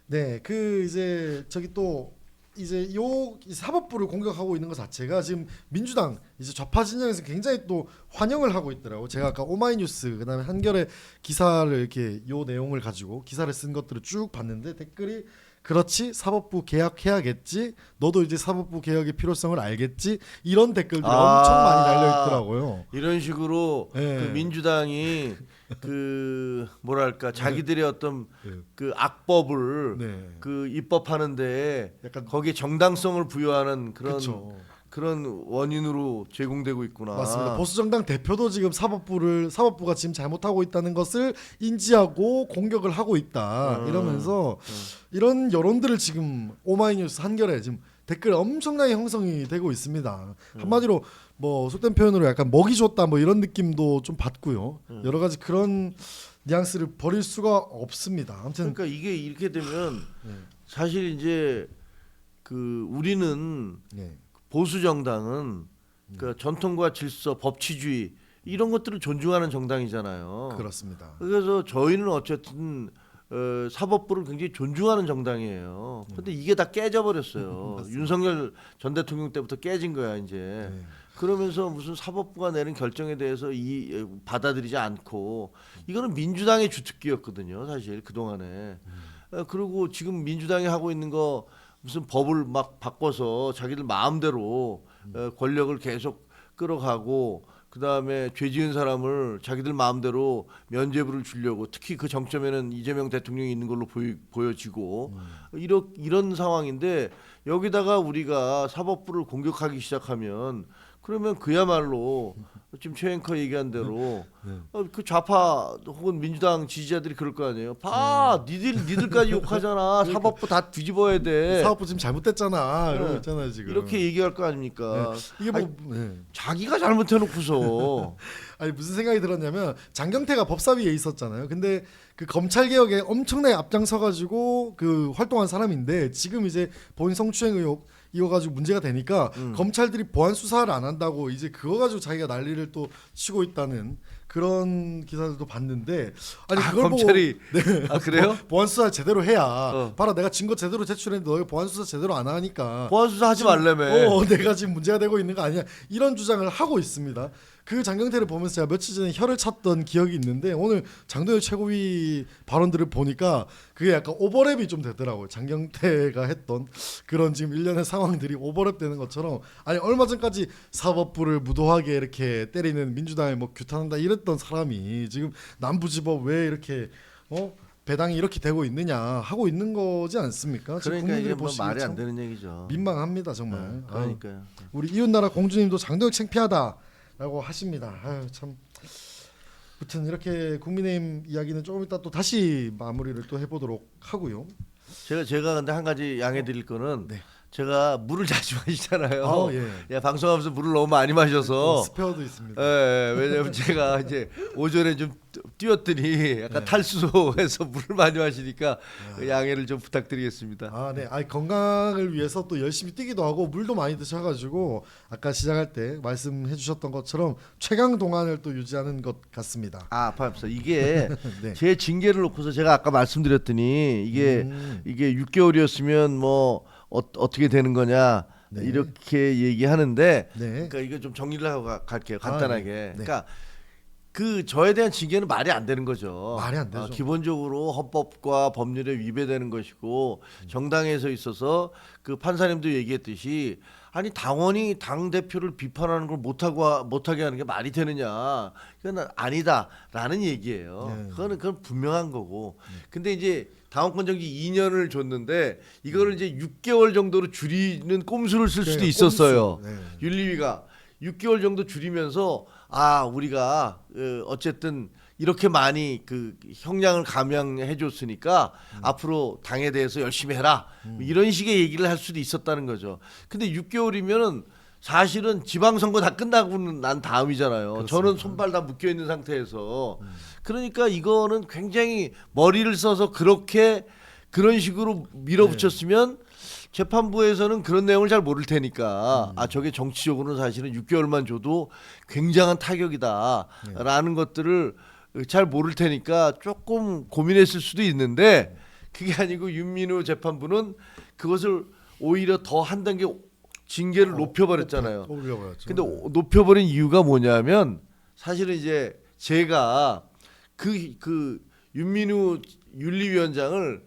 네, 이제 저기 또 이제 이 사법부를 공격하고 있는 것 자체가 지금 민주당 이제 좌파 진영에서 굉장히 또 환영을 하고 있더라고. 제가 아까 오마이뉴스 그다음에 한겨레 기사를 이렇게 요 내용을 가지고 기사를 쓴 것들을 쭉 봤는데 댓글이 그렇지 사법부 개혁해야겠지. 너도 이제 사법부 개혁의 필요성을 알겠지. 이런 댓글들이 엄청 많이 달려 있더라고요. 이런 식으로 네. 그 민주당이 그 뭐랄까 자기들의 어떤 그 악법을 네. 그 입법하는데 약간 거기에 정당성을 부여하는 그쵸. 그런 원인으로 제공되고 있구나. 맞습니다. 보수정당 대표도 지금 사법부가 지금 잘못하고 있다는 것을 인지하고 공격을 하고 있다 이러면서 이런 여론들을 지금 오마이뉴스 한겨레 지금 댓글 엄청나게 형성이 되고 있습니다. 한마디로 뭐 속된 표현으로 약간 먹이 줬다 뭐 이런 느낌도 좀 받고요. 여러 가지 그런 뉘앙스를 버릴 수가 없습니다. 아무튼 그러니까 이게 이렇게 되면 사실 이제 그 우리는 네. 보수 정당은 그 전통과 질서, 법치주의 이런 것들을 존중하는 정당이잖아요. 그렇습니다. 그래서 저희는 어쨌든 사법부를 굉장히 존중하는 정당이에요. 근데 이게 다 깨져버렸어요. 윤석열 전 대통령 때부터 깨진 거야 이제. 네. 그러면서 무슨 사법부가 내는 결정에 대해서 받아들이지 않고 이거는 민주당의 주특기였거든요. 사실 그 동안에. 그리고 지금 민주당이 하고 있는 거 무슨 법을 막 바꿔서 자기들 마음대로 권력을 계속 끌어가고 그다음에 죄 지은 사람을 자기들 마음대로 면죄부를 주려고 특히 그 정점에는 이재명 대통령이 있는 걸로 보여지고 이런 상황인데 여기다가 우리가 사법부를 공격하기 시작하면 그러면 그야말로 지금 최 앵커 얘기한 대로 그 좌파 혹은 민주당 지지자들이 그럴 거 아니에요. 봐, 니들까지 욕하잖아. 사법부 다 뒤집어야 돼. 사법부 지금 잘못됐잖아. 이러고 있잖아요 지금. 이렇게 얘기할 거 아닙니까? 이게 뭐 자기가 잘못해놓고서 아니 무슨 생각이 들었냐면 장경태가 법사위에 있었잖아요. 근데 그 검찰 개혁에 엄청나게 앞장서가지고 그 활동한 사람인데 지금 이제 본인 성추행 의혹 이어가지고 문제가 되니까 검찰들이 보안 수사를 안 한다고 이제 그거 가지고 자기가 난리를 또 치고 있다는 그런 기사들도 봤는데 아니 그걸 검찰이 보고 네. 그래요? 보안 수사 제대로 해야 봐라 내가 증거 제대로 제출했는데 너희 보안 수사 제대로 안 하니까 보안 수사 하지 말래매. 내가 지금 문제가 되고 있는 거 아니야 이런 주장을 하고 있습니다. 그 장경태를 보면서 제가 며칠 전에 혀를 찼던 기억이 있는데 오늘 장도혁 최고위 발언들을 보니까 그게 약간 오버랩이 좀 되더라고요. 장경태가 했던 그런 지금 일련의 상황들이 오버랩 되는 것처럼 아니 얼마 전까지 사법부를 무도하게 이렇게 때리는 민주당을 뭐 규탄한다 이랬던 사람이 지금 남부지법 왜 이렇게 배당이 이렇게 되고 있느냐 하고 있는 거지 않습니까? 지금 그러니까 이게 국민들이 뭐 보시기에 말이 안 참 되는 얘기죠. 민망합니다 정말. 그러니까요. 우리 이웃나라 공주님도 장도혁 창피하다라고 하십니다. 아유 참. 아무튼 이렇게 국민의힘 이야기는 조금 이따 또 다시 마무리를 또 해보도록 하고요. 제가 근데 한 가지 양해 드릴 거는 네. 제가 물을 자주 마시잖아요. 예. 방송하면서 물을 너무 많이 마셔서 스페어도 있습니다. 왜냐면 제가 이제 오전에 좀 뛰었더니 약간 탈수해서 물을 많이 마시니까 양해를 좀 부탁드리겠습니다. 네. 건강을 위해서 또 열심히 뛰기도 하고 물도 많이 드셔가지고 아까 시작할 때 말씀해주셨던 것처럼 최강 동안을 또 유지하는 것 같습니다. 아파서 이게 네. 제 징계를 놓고서 제가 아까 말씀드렸더니 이게 6개월이었으면 뭐 어떻게 되는 거냐 네. 이렇게 얘기하는데 네. 그러니까 이거 좀 정리를 하고 갈게요. 간단하게. 네. 그러니까 그 저에 대한 징계는 말이 안 되는 거죠. 말이 안 되죠. 기본적으로 헌법과 법률에 위배되는 것이고 정당에서 있어서 그 판사님도 얘기했듯이 아니 당원이 당 대표를 비판하는 걸 못하게 하는 게 말이 되느냐? 그건 아니다라는 얘기예요. 그건 분명한 거고. 근데 이제 당원권 정지 2년을 줬는데 이거를 이제 6개월 정도로 줄이는 꼼수를 쓸 수도 있었어요. 윤리위가 6개월 정도 줄이면서 우리가 어쨌든 이렇게 많이 그 형량을 감형해 줬으니까 앞으로 당에 대해서 열심히 해라 이런 식의 얘기를 할 수도 있었다는 거죠. 근데 6개월이면은 사실은 지방선거 다 끝나고 난 다음이잖아요. 그렇습니다. 저는 손발 다 묶여 있는 상태에서 그러니까 이거는 굉장히 머리를 써서 그런 식으로 밀어붙였으면 재판부에서는 그런 내용을 잘 모를 테니까 저게 정치적으로는 사실은 6개월만 줘도 굉장한 타격이다라는 것들을 잘 모를 테니까 조금 고민했을 수도 있는데 그게 아니고 윤민우 재판부는 그것을 오히려 더 한 단계 징계를 높여버렸잖아요. 올려버렸죠. 근데 높여버린 이유가 뭐냐면 사실은 이제 제가 그 윤민우 윤리위원장을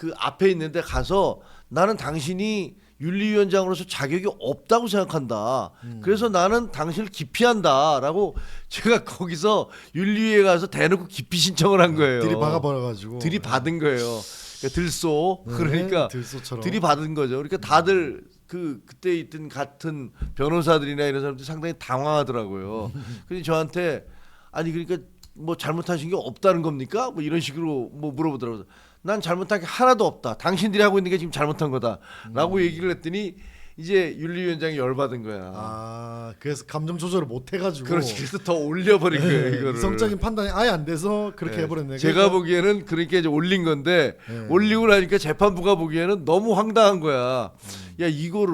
그 앞에 있는데 가서 나는 당신이 윤리위원장으로서 자격이 없다고 생각한다. 그래서 나는 당신을 기피한다라고 제가 거기서 윤리위에 가서 대놓고 기피 신청을 한 거예요. 들이박아버려가지고. 들이받은 거예요. 그러니까 들쏘. 네, 그러니까 들쏘처럼. 들이받은 거죠. 그러니까 다들 그때 있던 같은 변호사들이나 이런 사람들이 상당히 당황하더라고요. 근데 저한테 아니 그러니까 뭐 잘못하신 게 없다는 겁니까? 뭐 이런 식으로 뭐 물어보더라고요. 난 잘못한 게 하나도 없다. 당신들이 하고 있는 게 지금 잘못한 거다라고 얘기를 했더니 이제 윤리위원장이 열받은 거야. 아 그래서 감정 조절을 못 해가지고. 그렇지. 그래서 더 올려버린 거예요. 이거를. 이성적인 판단이 아예 안 돼서 그렇게 네. 해버렸네. 제가 보기에는 그렇게 이제 올린 건데 네. 올리고 나니까 재판부가 보기에는 너무 황당한 거야. 야 이거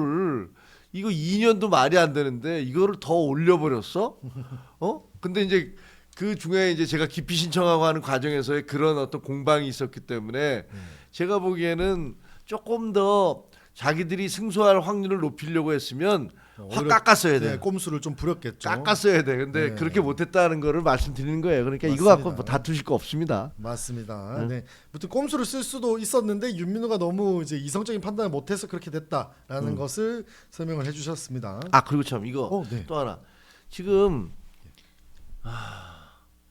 2년도 말이 안 되는데 이거를 더 올려버렸어? 근데 이제 그 중에 이제 제가 기피 신청하고 하는 과정에서의 그런 어떤 공방이 있었기 때문에 제가 보기에는 조금 더 자기들이 승소할 확률을 높이려고 했으면 확 깎았어야 돼. 네, 꼼수를 좀 부렸겠죠. 깎았어야 돼. 근데 네. 그렇게 못했다는 거를 말씀드리는 거예요. 그러니까 이거 맞습니다. 갖고 뭐 다투실 거 없습니다. 맞습니다. 네. 무튼 꼼수를 쓸 수도 있었는데 윤민우가 너무 이제 이성적인 판단을 못해서 그렇게 됐다라는 것을 설명을 해주셨습니다. 아 그리고 참 이거 네. 또 하나 지금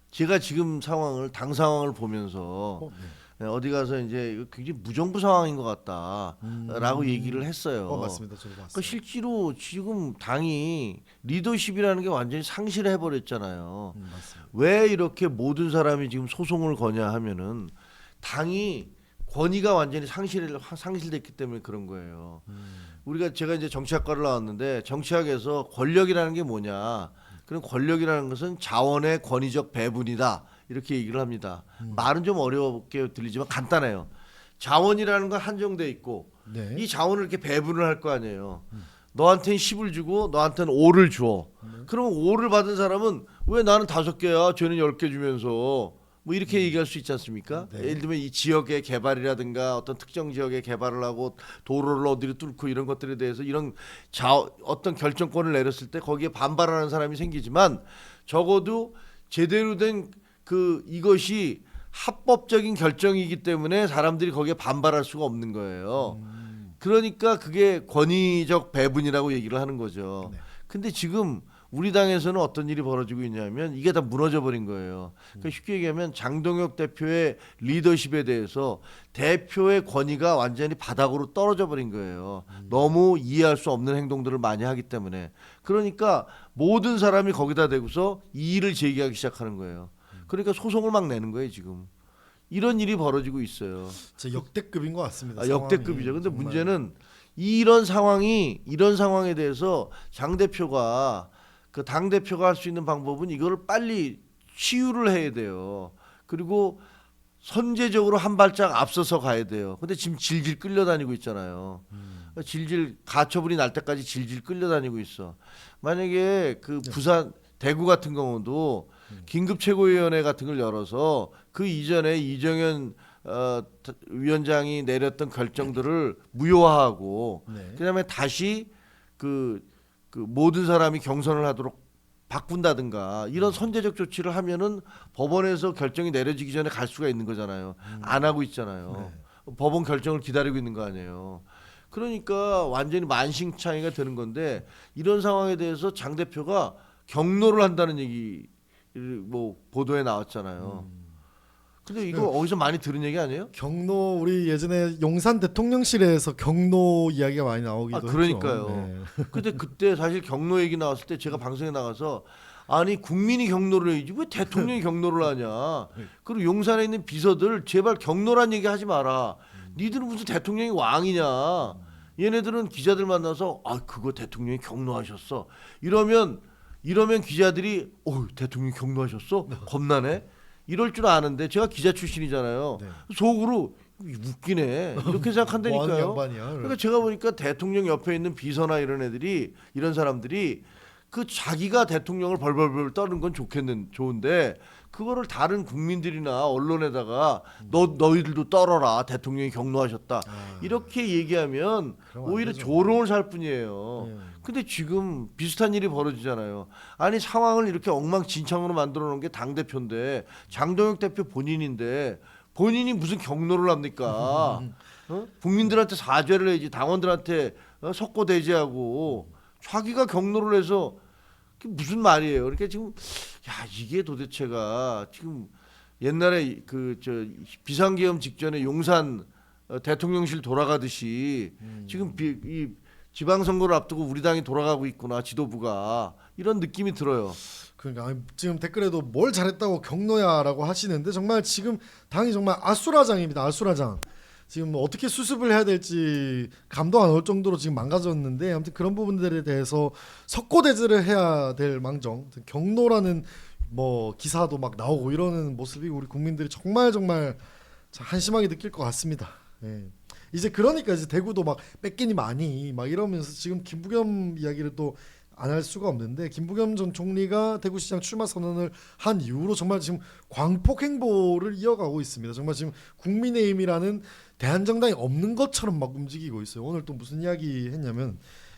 제가 지금 상황을 당 상황을 보면서 어디 가서 이제 이거 굉장히 무정부 상황인 것 같다라고 얘기를 했어요. 맞습니다. 저도 봤어요. 그러니까 실제로 지금 당이 리더십이라는 게 완전히 상실해 버렸잖아요. 맞습니다. 왜 이렇게 모든 사람이 지금 소송을 거냐 하면은 당이 권위가 완전히 상실됐기 때문에 그런 거예요. 제가 이제 정치학과를 나왔는데 정치학에서 권력이라는 게 뭐냐? 그럼 권력이라는 것은 자원의 권위적 배분이다 이렇게 얘기를 합니다. 말은 좀 어렵게 들리지만 간단해요. 자원이라는 건 한정돼 있고 네. 이 자원을 이렇게 배분을 할 거 아니에요. 너한테는 10을 주고 너한테는 5를 줘. 그러면 5를 받은 사람은 왜 나는 5개야? 쟤는 10개 주면서 뭐 이렇게 얘기할 수 있지 않습니까? 네. 예를 들면 이 지역의 개발이라든가 어떤 특정 지역의 개발을 하고 도로를 어디로 뚫고 이런 것들에 대해서 이런 어떤 결정권을 내렸을 때 거기에 반발하는 사람이 생기지만 적어도 제대로 된 이것이 합법적인 결정이기 때문에 사람들이 거기에 반발할 수가 없는 거예요. 그러니까 그게 권위적 배분이라고 얘기를 하는 거죠. 네. 근데 지금 우리 당에서는 어떤 일이 벌어지고 있냐면 이게 다 무너져 버린 거예요. 그러니까 쉽게 얘기하면 장동혁 대표의 리더십에 대해서 대표의 권위가 완전히 바닥으로 떨어져 버린 거예요. 너무 이해할 수 없는 행동들을 많이 하기 때문에. 그러니까 모든 사람이 거기다 대고서 이의를 제기하기 시작하는 거예요. 그러니까 소송을 막 내는 거예요, 지금. 이런 일이 벌어지고 있어요. 진짜 역대급인 것 같습니다. 역대급이죠. 근데 정말. 문제는 이런 상황에 대해서 장 대표가 당 대표가 할 수 있는 방법은 이거를 빨리 치유를 해야 돼요. 그리고 선제적으로 한 발짝 앞서서 가야 돼요. 근데 지금 질질 끌려다니고 있잖아요. 질질 가처분이 날 때까지 질질 끌려다니고 있어. 만약에 부산 대구 같은 경우도 긴급 최고위원회 같은 걸 열어서 그 이전에 이정현 위원장이 내렸던 결정들을 무효화하고 네. 그다음에 다시 그 모든 사람이 경선을 하도록 바꾼다든가 이런 선제적 조치를 하면은 법원에서 결정이 내려지기 전에 갈 수가 있는 거잖아요. 안 하고 있잖아요. 법원 결정을 기다리고 있는 거 아니에요. 그러니까 완전히 만신창이가 되는 건데 이런 상황에 대해서 장 대표가 경로를 한다는 얘기 뭐 보도에 나왔잖아요. 근데 이거 어디서 많이 들은 얘기 아니에요? 경로 우리 예전에 용산 대통령실에서 경로 이야기가 많이 나오기도 그러니까요. 했죠. 네. 근데 그때 사실 경로 얘기 나왔을 때 제가 방송에 나가서 아니 국민이 경로를 해야지 왜 대통령이 경로를 하냐. 그리고 용산에 있는 비서들 제발 경로란 얘기 하지 마라. 니들은 무슨 대통령이 왕이냐. 얘네들은 기자들 만나서 그거 대통령이 경로하셨어. 이러면 기자들이 대통령이 경로하셨어? 겁나네. 이럴 줄 아는데 제가 기자 출신이잖아요. 네. 속으로 웃기네 이렇게 생각한다니까요. 뭐 하는 양반이야. 그러니까 제가 보니까 대통령 옆에 있는 비서나 이런 사람들이 자기가 대통령을 벌벌벌 떠는 건 좋은데 그거를 다른 국민들이나 언론에다가 너희들도 떨어라 대통령이 경로하셨다 이렇게 얘기하면 그럼 안 오히려 되죠. 조롱을 살 뿐이에요. 네. 근데 지금 비슷한 일이 벌어지잖아요. 아니 상황을 이렇게 엉망진창으로 만들어 놓은 게 당대표인데 장동혁 대표 본인인데 본인이 무슨 경로를 합니까? 국민들한테 사죄를 해야지 당원들한테 석고대죄하고 자기가 경로를 해서 그게 무슨 말이에요? 그러니까 지금 이게 도대체가 지금 옛날에 그 저 비상계엄 직전에 용산 대통령실 돌아가듯이 지금 이 지방선거를 앞두고 우리 당이 돌아가고 있구나 지도부가 이런 느낌이 들어요. 그러니까 지금 댓글에도 뭘 잘했다고 경로야라고 하시는데 정말 지금 당이 정말 아수라장입니다. 아수라장. 지금 어떻게 수습을 해야 될지 감도 안 올 정도로 지금 망가졌는데 아무튼 그런 부분들에 대해서 석고대죄를 해야 될 망정 경로라는 뭐 기사도 막 나오고 이러는 모습이 우리 국민들이 정말 한심하게 느낄 것 같습니다. 예. 이제 그러니까 이제 대구도 막 뺏기니 많이 막 이러면서 지금 김부겸 이야기를 또 안 할 수가 없는데 김부겸 전 총리가 대구시장 출마 선언을 한 이후로 정말 지금 광폭 행보를 이어가고 있습니다. 정말 지금 국민의힘이라는 대한정당이 없는 것처럼 막 움직이고 있어요. 오늘 또 무슨 이야기 했냐면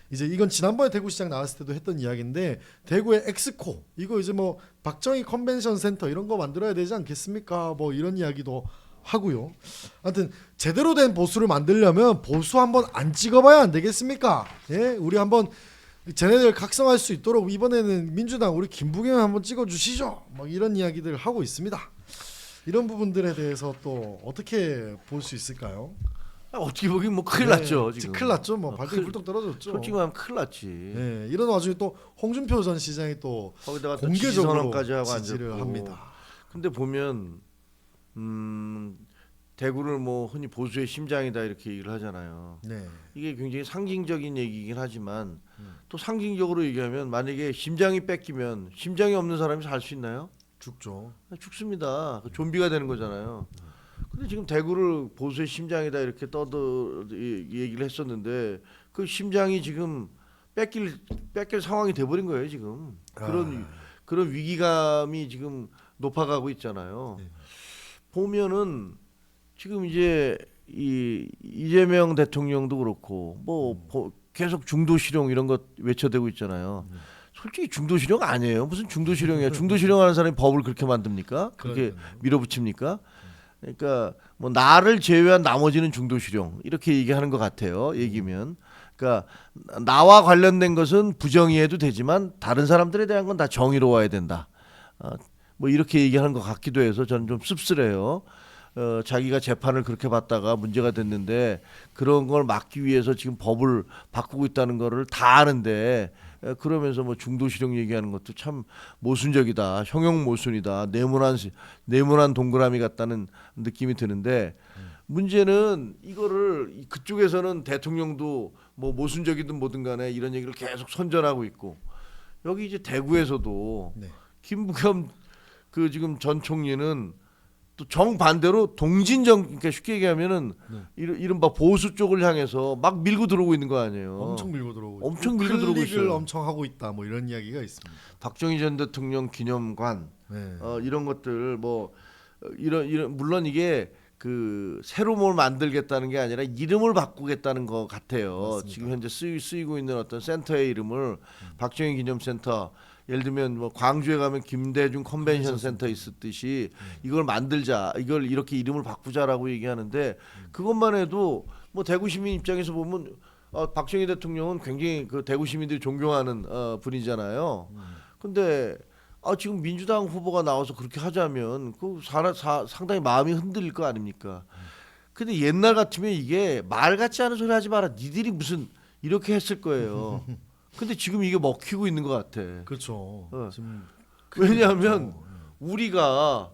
이제 이건 지난번에 대구시장 나왔을 때도 했던 이야기인데 대구의 엑스코 이거 이제 뭐 박정희 컨벤션 센터 이런 거 만들어야 되지 않겠습니까? 뭐 이런 이야기도 하고요. 하여튼 제대로 된 보수를 만들려면 보수 한번 안 찍어봐야 안 되겠습니까? 예, 우리 한번 쟤네들 각성할 수 있도록 이번에는 민주당 우리 김부겸 한번 찍어주시죠. 뭐 이런 이야기들 하고 있습니다. 이런 부분들에 대해서 또 어떻게 볼 수 있을까요? 어떻게 보긴 뭐 큰일 났죠 지금. 큰일 났죠. 뭐 발등이 훌떡 떨어졌죠. 솔직히 말하면 큰일 났지. 네, 이런 와중에 또 홍준표 전 시장이 또 거기다가 또 공개적으로 지지선언까지 하고 지지를 앉았고. 합니다. 근데 보면 대구를 뭐 흔히 보수의 심장이다 이렇게 얘기를 하잖아요. 네. 이게 굉장히 상징적인 얘기긴 하지만 또 상징적으로 얘기하면 만약에 심장이 뺏기면 심장이 없는 사람이 살 수 있나요? 죽죠. 죽습니다. 좀비가 되는 거잖아요. 근데 지금 대구를 보수의 심장이다 이렇게 얘기를 했었는데 그 심장이 지금 뺏길 상황이 돼버린 거예요 지금. 그런 위기감이 지금 높아가고 있잖아요. 네. 보면은 지금 이제 이재명 대통령도 그렇고 뭐 계속 중도실용 이런 것 외쳐대고 있잖아요. 솔직히 중도실용 아니에요. 무슨 중도실용이야? 중도실용하는 사람이 법을 그렇게 만듭니까? 그렇게 밀어붙입니까? 그러니까 뭐 나를 제외한 나머지는 중도실용 이렇게 얘기하는 것 같아요. 얘기면 그러니까 나와 관련된 것은 부정의해도 되지만 다른 사람들에 대한 건 다 정의로워야 된다. 뭐 이렇게 얘기하는 것 같기도 해서 저는 좀 씁쓸해요. 자기가 재판을 그렇게 받다가 문제가 됐는데 그런 걸 막기 위해서 지금 법을 바꾸고 있다는 거를 다 아는데 그러면서 뭐 중도실용 얘기하는 것도 참 모순적이다. 형용 모순이다. 네모난 동그라미 같다는 느낌이 드는데 문제는 이거를 그쪽에서는 대통령도 뭐 모순적이든 뭐든 간에 이런 얘기를 계속 선전하고 있고 여기 이제 대구에서도 네. 김부겸 그 지금 전 총리는 또 정반대로 동진정 그러니까 쉽게 얘기하면은 이른바 보수 쪽을 향해서 막 밀고 들어오고 있는 거 아니에요. 엄청 밀고 들어오고 엄청 밀고 들어오고 있어요. 엄청 하고 있다. 뭐 이런 이야기가 있습니다. 박정희 전 대통령 기념관 네. 이런 것들 뭐 이런 물론 이게 그 새로 뭘 만들겠다는 게 아니라 이름을 바꾸겠다는 것 같아요. 맞습니다. 지금 현재 쓰이고 있는 어떤 센터의 이름을 박정희 기념센터 예를 들면 뭐 광주에 가면 김대중 컨벤션 센터 있었듯이 이걸 만들자 이걸 이렇게 이름을 바꾸자라고 얘기하는데 그것만 해도 뭐 대구 시민 입장에서 보면 박정희 대통령은 굉장히 그 대구 시민들이 존경하는 분이잖아요. 근데 지금 민주당 후보가 나와서 그렇게 하자면 그 상당히 마음이 흔들릴 거 아닙니까? 근데 옛날 같으면 이게 말 같지 않은 소리 하지 마라. 니들이 무슨 이렇게 했을 거예요. 근데 지금 이게 먹히고 있는 것 같아. 그렇죠. 지금 왜냐하면 우리가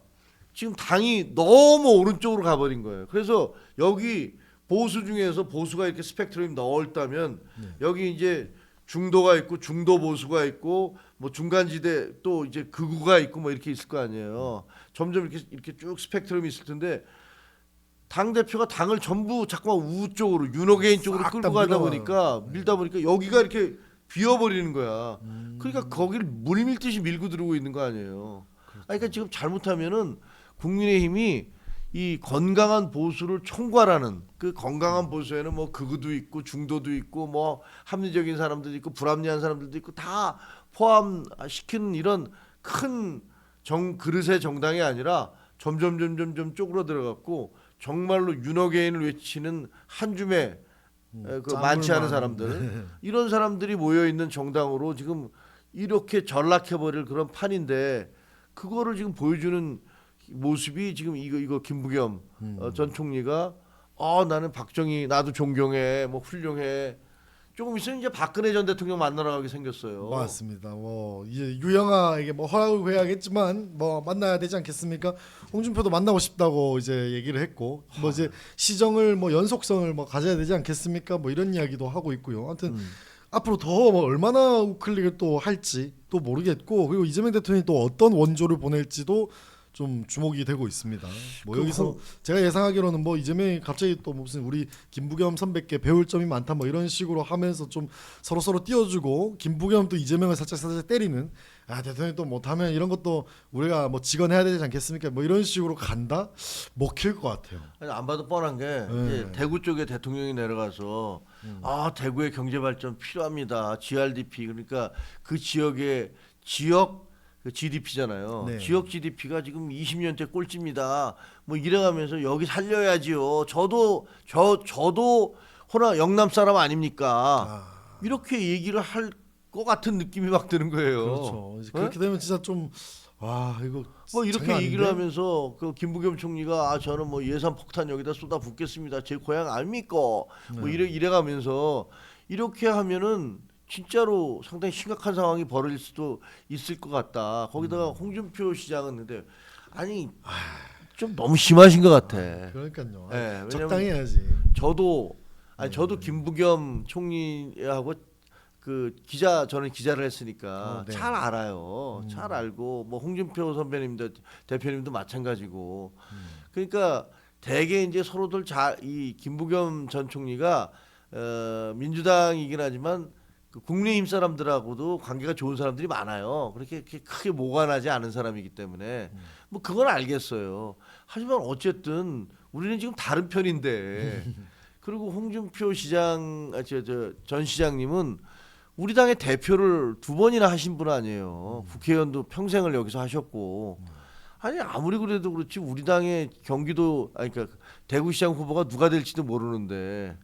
지금 당이 너무 오른쪽으로 가버린 거예요. 그래서 여기 보수 중에서 보수가 이렇게 스펙트럼이 넓다면 여기 이제 중도가 있고 중도 보수가 있고 뭐 중간지대 또 이제 극우가 있고 뭐 이렇게 있을 거 아니에요. 점점 이렇게 쭉 스펙트럼이 있을 텐데 당 대표가 당을 전부 자꾸만 우 쪽으로 윤호개인 쪽으로 끌고 가다 보니까 밀다 보니까 여기가 이렇게 비어버리는 거야. 그러니까 거기를 물밀듯이 밀고 들어오고 있는 거 아니에요. 그러니까 지금 잘못하면은 국민의힘이 이 건강한 보수를 총괄하는 그 건강한 보수에는 뭐 극우도 있고 중도도 있고 뭐 합리적인 사람들도 있고 불합리한 사람들도 있고 다 포함시키는 이런 큰 그릇의 정당이 아니라 점점 쪼그라들어갖고 정말로 윤어게인을 외치는 한 줌의 그 많지 않은 사람들 이런 사람들이 모여 있는 정당으로 지금 이렇게 전락해버릴 그런 판인데 그거를 지금 보여주는 모습이 지금 이거 김부겸 전 총리가 나는 박정희 나도 존경해 뭐 훌륭해 조금 있으면 이제 박근혜 전 대통령 만나러 가게 생겼어요. 맞습니다. 뭐 이제 유영아에게 뭐 허락을 해야겠지만 뭐 만나야 되지 않겠습니까? 홍준표도 만나고 싶다고 이제 얘기를 했고 뭐 이제 시정을 뭐 연속성을 뭐 가져야 되지 않겠습니까? 뭐 이런 이야기도 하고 있고요. 아무튼 앞으로 더 뭐 얼마나 우클릭을 또 할지 또 모르겠고 그리고 이재명 대통령이 또 어떤 원조를 보낼지도 좀 주목이 되고 있습니다. 뭐 여기서 제가 예상하기로는 뭐 이재명이 갑자기 또 무슨 우리 김부겸 선배께 배울 점이 많다 뭐 이런 식으로 하면서 좀 서로 띄워주고 김부겸 또 이재명을 살짝 때리는 대통령이 또 못하면 이런 것도 우리가 뭐 직언해야 되지 않겠습니까? 뭐 이런 식으로 간다 먹힐 것 같아요. 아니, 안 봐도 뻔한 게 이제 대구 쪽에 대통령이 내려가서 대구의 경제 발전 필요합니다. GRDP 그러니까 그 지역의 지역 그 GDP잖아요. 네. 지역 GDP가 지금 20년째 꼴찌입니다. 뭐 이래가면서 여기 살려야지요. 저도 호나 영남 사람 아닙니까? 이렇게 얘기를 할 것 같은 느낌이 막 드는 거예요. 그렇죠. 이제 그렇게 되면 진짜 좀 이거 뭐 이렇게 장난 얘기를 아닌데? 하면서 그 김부겸 총리가 저는 뭐 예산 폭탄 여기다 쏟아 붓겠습니다. 제 고향 아닙니까? 뭐 이래가면서 이렇게 하면은 진짜로 상당히 심각한 상황이 벌어질 수도 있을 것 같다. 거기다가 홍준표 시장은 근데 아니 좀 너무 심하신 것 같아. 그러니까요. 네, 적당히 해야지. 저도 김부겸 총리하고 저는 기자를 했으니까 네. 잘 알아요. 잘 알고 뭐 홍준표 선배님도 대표님도 마찬가지고. 그러니까 대개 이제 서로들 이 김부겸 전 총리가 민주당이긴 하지만 그 국민의힘 사람들하고도 관계가 좋은 사람들이 많아요. 그렇게 크게 모관하지 않은 사람이기 때문에 뭐 그건 알겠어요. 하지만 어쨌든 우리는 지금 다른 편인데 그리고 홍준표 시장 전 시장님은 우리 당의 대표를 2번이나 하신 분 아니에요. 국회의원도 평생을 여기서 하셨고 아니 아무리 그래도 그렇지 우리 당의 그러니까 대구시장 후보가 누가 될지도 모르는데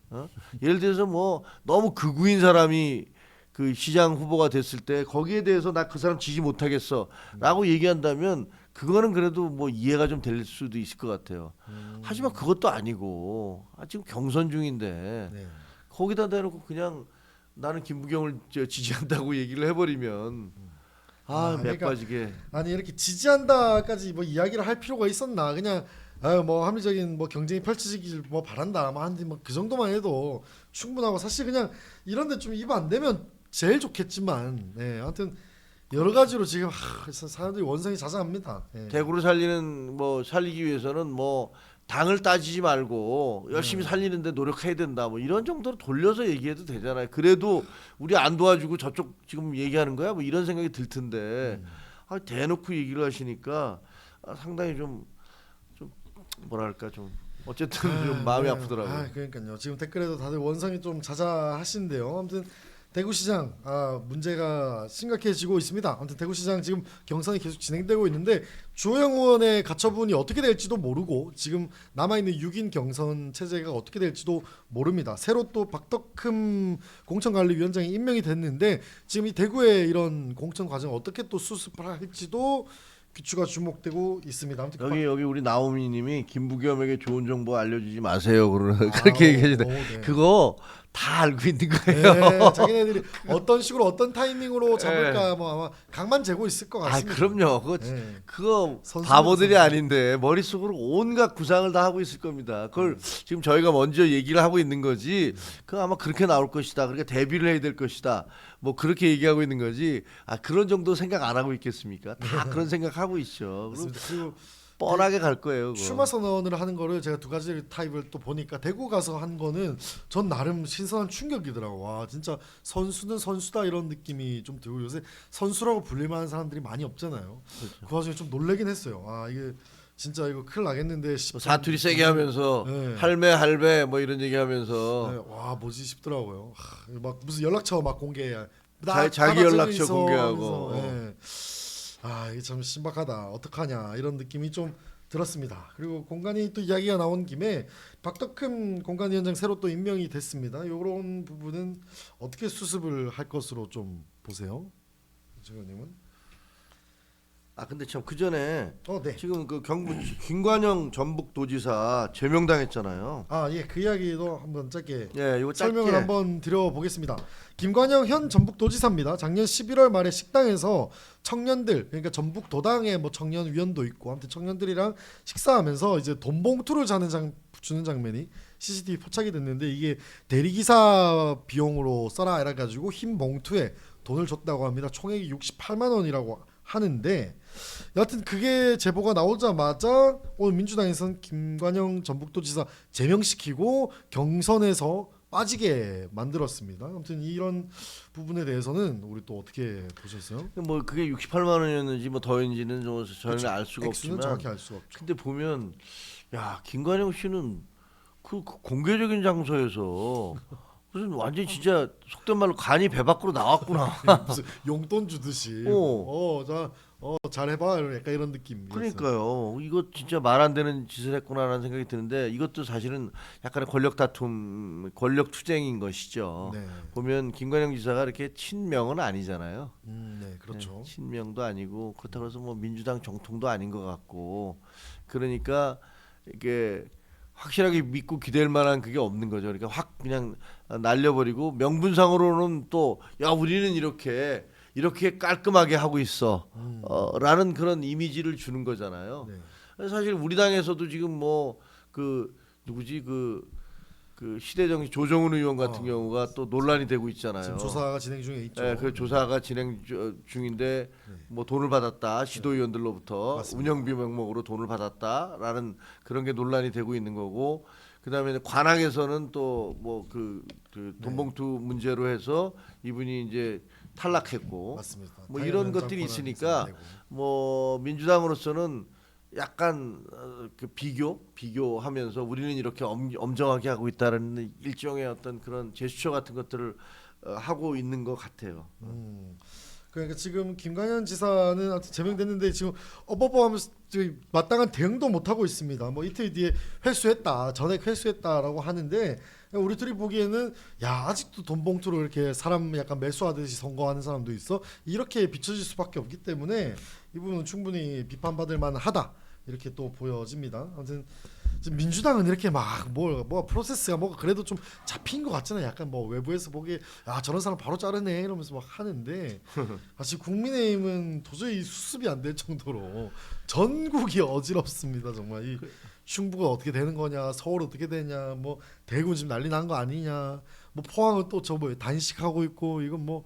예를 들어서 뭐 너무 극우인 사람이 그 시장 후보가 됐을 때 거기에 대해서 나 그 사람 지지 못하겠어라고 얘기한다면 그거는 그래도 뭐 이해가 좀 될 수도 있을 것 같아요. 하지만 그것도 아니고 지금 경선 중인데 네. 거기다 대놓고 그냥 나는 김부겸을 지지한다고 얘기를 해버리면 몇 그러니까 가지게 아니 이렇게 지지한다까지 뭐 이야기를 할 필요가 있었나? 그냥 뭐 합리적인 뭐 경쟁이 펼쳐지길 뭐 바란다. 뭐그 정도만 해도 충분하고 사실 그냥 이런데 좀 입 안 대면 제일 좋겠지만, 아무튼 여러 가지로 지금 사람들이 원성이 자자합니다. 대구를 살리기 위해서는 뭐 당을 따지지 말고 열심히 살리는데 노력해야 된다. 뭐 이런 정도로 돌려서 얘기해도 되잖아요. 그래도 우리 안 도와주고 저쪽 지금 얘기하는 거야? 뭐 이런 생각이 들 텐데 대놓고 얘기를 하시니까 상당히 좀 뭐랄까 좀 어쨌든 좀 마음이 아프더라고요. 그러니까요. 지금 댓글에도 다들 원성이 좀 자자하신데요. 아무튼 대구시장 문제가 심각해지고 있습니다. 아무튼 대구시장 지금 경선이 계속 진행되고 있는데 주호영 의원의 가처분이 어떻게 될지도 모르고 지금 남아있는 6인 경선 체제가 어떻게 될지도 모릅니다. 새로 또 박덕흠 공천관리위원장이 임명이 됐는데 지금 이 대구의 이런 공천 과정 어떻게 또 수습을 할지도 귀추가 주목되고 있습니다. 아무튼 여기 우리 나오미님이 김부겸에게 좋은 정보 알려주지 마세요. 그렇게 얘기하시네. 네. 그거 다 알고 있는 거예요. 네, 자기네들이 어떤 식으로 어떤 타이밍으로 잡을까 뭐 아마 각만 재고 있을 것 같습니다. 그럼요. 그거 바보들이 아닌데 머릿속으로 온갖 구상을 다 하고 있을 겁니다. 그걸 지금 저희가 먼저 얘기를 하고 있는 거지. 그거 아마 그렇게 나올 것이다. 그러니까 대비를 해야 될 것이다. 뭐 그렇게 얘기하고 있는 거지. 그런 정도 생각 안 하고 있겠습니까? 다 그런 생각 하고 있죠. 그리고 뻔하게 갈 거예요. 그거. 출마 선언을 하는 거를 제가 두 가지 타입을 또 보니까 대구 가서 한 거는 전 나름 신선한 충격이더라고. 와 진짜 선수는 선수다 이런 느낌이 좀 들고 요새 선수라고 불릴만한 사람들이 많이 없잖아요. 그렇죠. 그 와중에 좀 놀래긴 했어요. 이게 진짜 이거 큰일 나겠는데 사투리 세게 하면서 할매 뭐 이런 얘기하면서 와 뭐지 싶더라고요. 막 무슨 연락처 막 공개해. 자기 연락처 공개하고. 이게 참 신박하다. 어떡하냐 이런 느낌이 좀 들었습니다. 그리고 공간이 또 이야기가 나온 김에 박덕흠 공간위원장 새로 또 임명이 됐습니다. 이런 부분은 어떻게 수습을 할 것으로 좀 보세요, 최원님은? 아 근데 참 그 전에 네. 지금 그 경북 김관영 전북도지사 제명당했잖아요. 예, 그 이야기도 한번 짧게 예, 이거 설명을 한번 드려보겠습니다. 김관영 현 전북도지사입니다. 작년 11월 말에 식당에서 청년들, 그러니까 전북도당의 뭐 청년위원도 있고 아무튼 청년들이랑 식사하면서 이제 돈 봉투를 주는 장면이 CCTV 포착이 됐는데 이게 대리기사 비용으로 써라 이래가지고 흰 봉투에 돈을 줬다고 합니다. 총액이 68만 원이라고 하는데 여하튼 그게 제보가 나오자마자 오늘 민주당에서는 김관영 전북도지사 제명시키고 경선에서 빠지게 만들었습니다. 아무튼 이런 부분에 대해서는 우리 또 어떻게 보셨어요? 뭐 그게 68만 원이었는지 뭐 더인지는 저는 알 수가 액수는 없지만 정확히 알 수가 없죠. 근데 보면 야 김관영 씨는 그 공개적인 장소에서 무슨 완전 진짜 속된 말로 간이 배 밖으로 나왔구나. 무슨 용돈 주듯이 잘해봐 약간 이런 느낌. 그러니까요. 이거 진짜 말 안 되는 짓을 했구나라는 생각이 드는데 이것도 사실은 약간의 권력 다툼, 권력 투쟁인 것이죠. 네. 보면 김관영 지사가 이렇게 친명은 아니잖아요. 네, 그렇죠. 네, 친명도 아니고 그렇다고 해서 뭐 민주당 정통도 아닌 것 같고 그러니까 이게 확실하게 믿고 기댈 만한 그게 없는 거죠. 그러니까 확 그냥 날려버리고 명분상으로는 또 야 우리는 이렇게 깔끔하게 하고 있어 라는 그런 이미지를 주는 거잖아요. 네. 사실 우리 당에서도 지금 뭐 그 누구지 그 시대정신 조정훈 의원 같은 경우가 또 논란이 되고 있잖아요. 지금 조사가 진행 중에 있죠. 네, 그 조사가 진행 중인데 뭐 돈을 받았다 시도의원들로부터 맞습니다. 운영비 명목으로 돈을 받았다라는 그런 게 논란이 되고 있는 거고 그다음에 관악에서는 또 뭐 그 돈봉투 문제로 해서 이분이 이제 탈락했고 맞습니다. 뭐 이런 것들이 있으니까 뭐 민주당으로서는 약간 그 비교하면서 우리는 이렇게 엄정하게 하고 있다는 일종의 어떤 그런 제스처 같은 것들을 하고 있는 것 같아요. 그러니까 지금 김관현 지사는 아무튼 제명됐는데 지금 어버버하면서 마땅한 대응도 못 하고 있습니다. 뭐 이틀 뒤에 회수했다, 전액 회수했다라고 하는데 우리 둘이 보기에는 야 아직도 돈 봉투로 이렇게 사람 약간 매수하듯이 선거하는 사람도 있어 이렇게 비춰질 수밖에 없기 때문에 이 부분은 충분히 비판받을 만하다 이렇게 또 보여집니다. 아무튼 지금 민주당은 이렇게 막 뭐 프로세스가 뭐가 그래도 좀 잡힌 것 같잖아요. 약간 뭐 외부에서 보기에 야 저런 사람 바로 자르네 이러면서 막 하는데 사실 국민의힘은 도저히 수습이 안 될 정도로 전국이 어지럽습니다. 정말 이 흉부가 어떻게 되는 거냐, 서울 어떻게 되냐, 뭐 대구 지금 난리 난 거 아니냐, 뭐 포항은 또 저 뭐 단식하고 있고 이건 뭐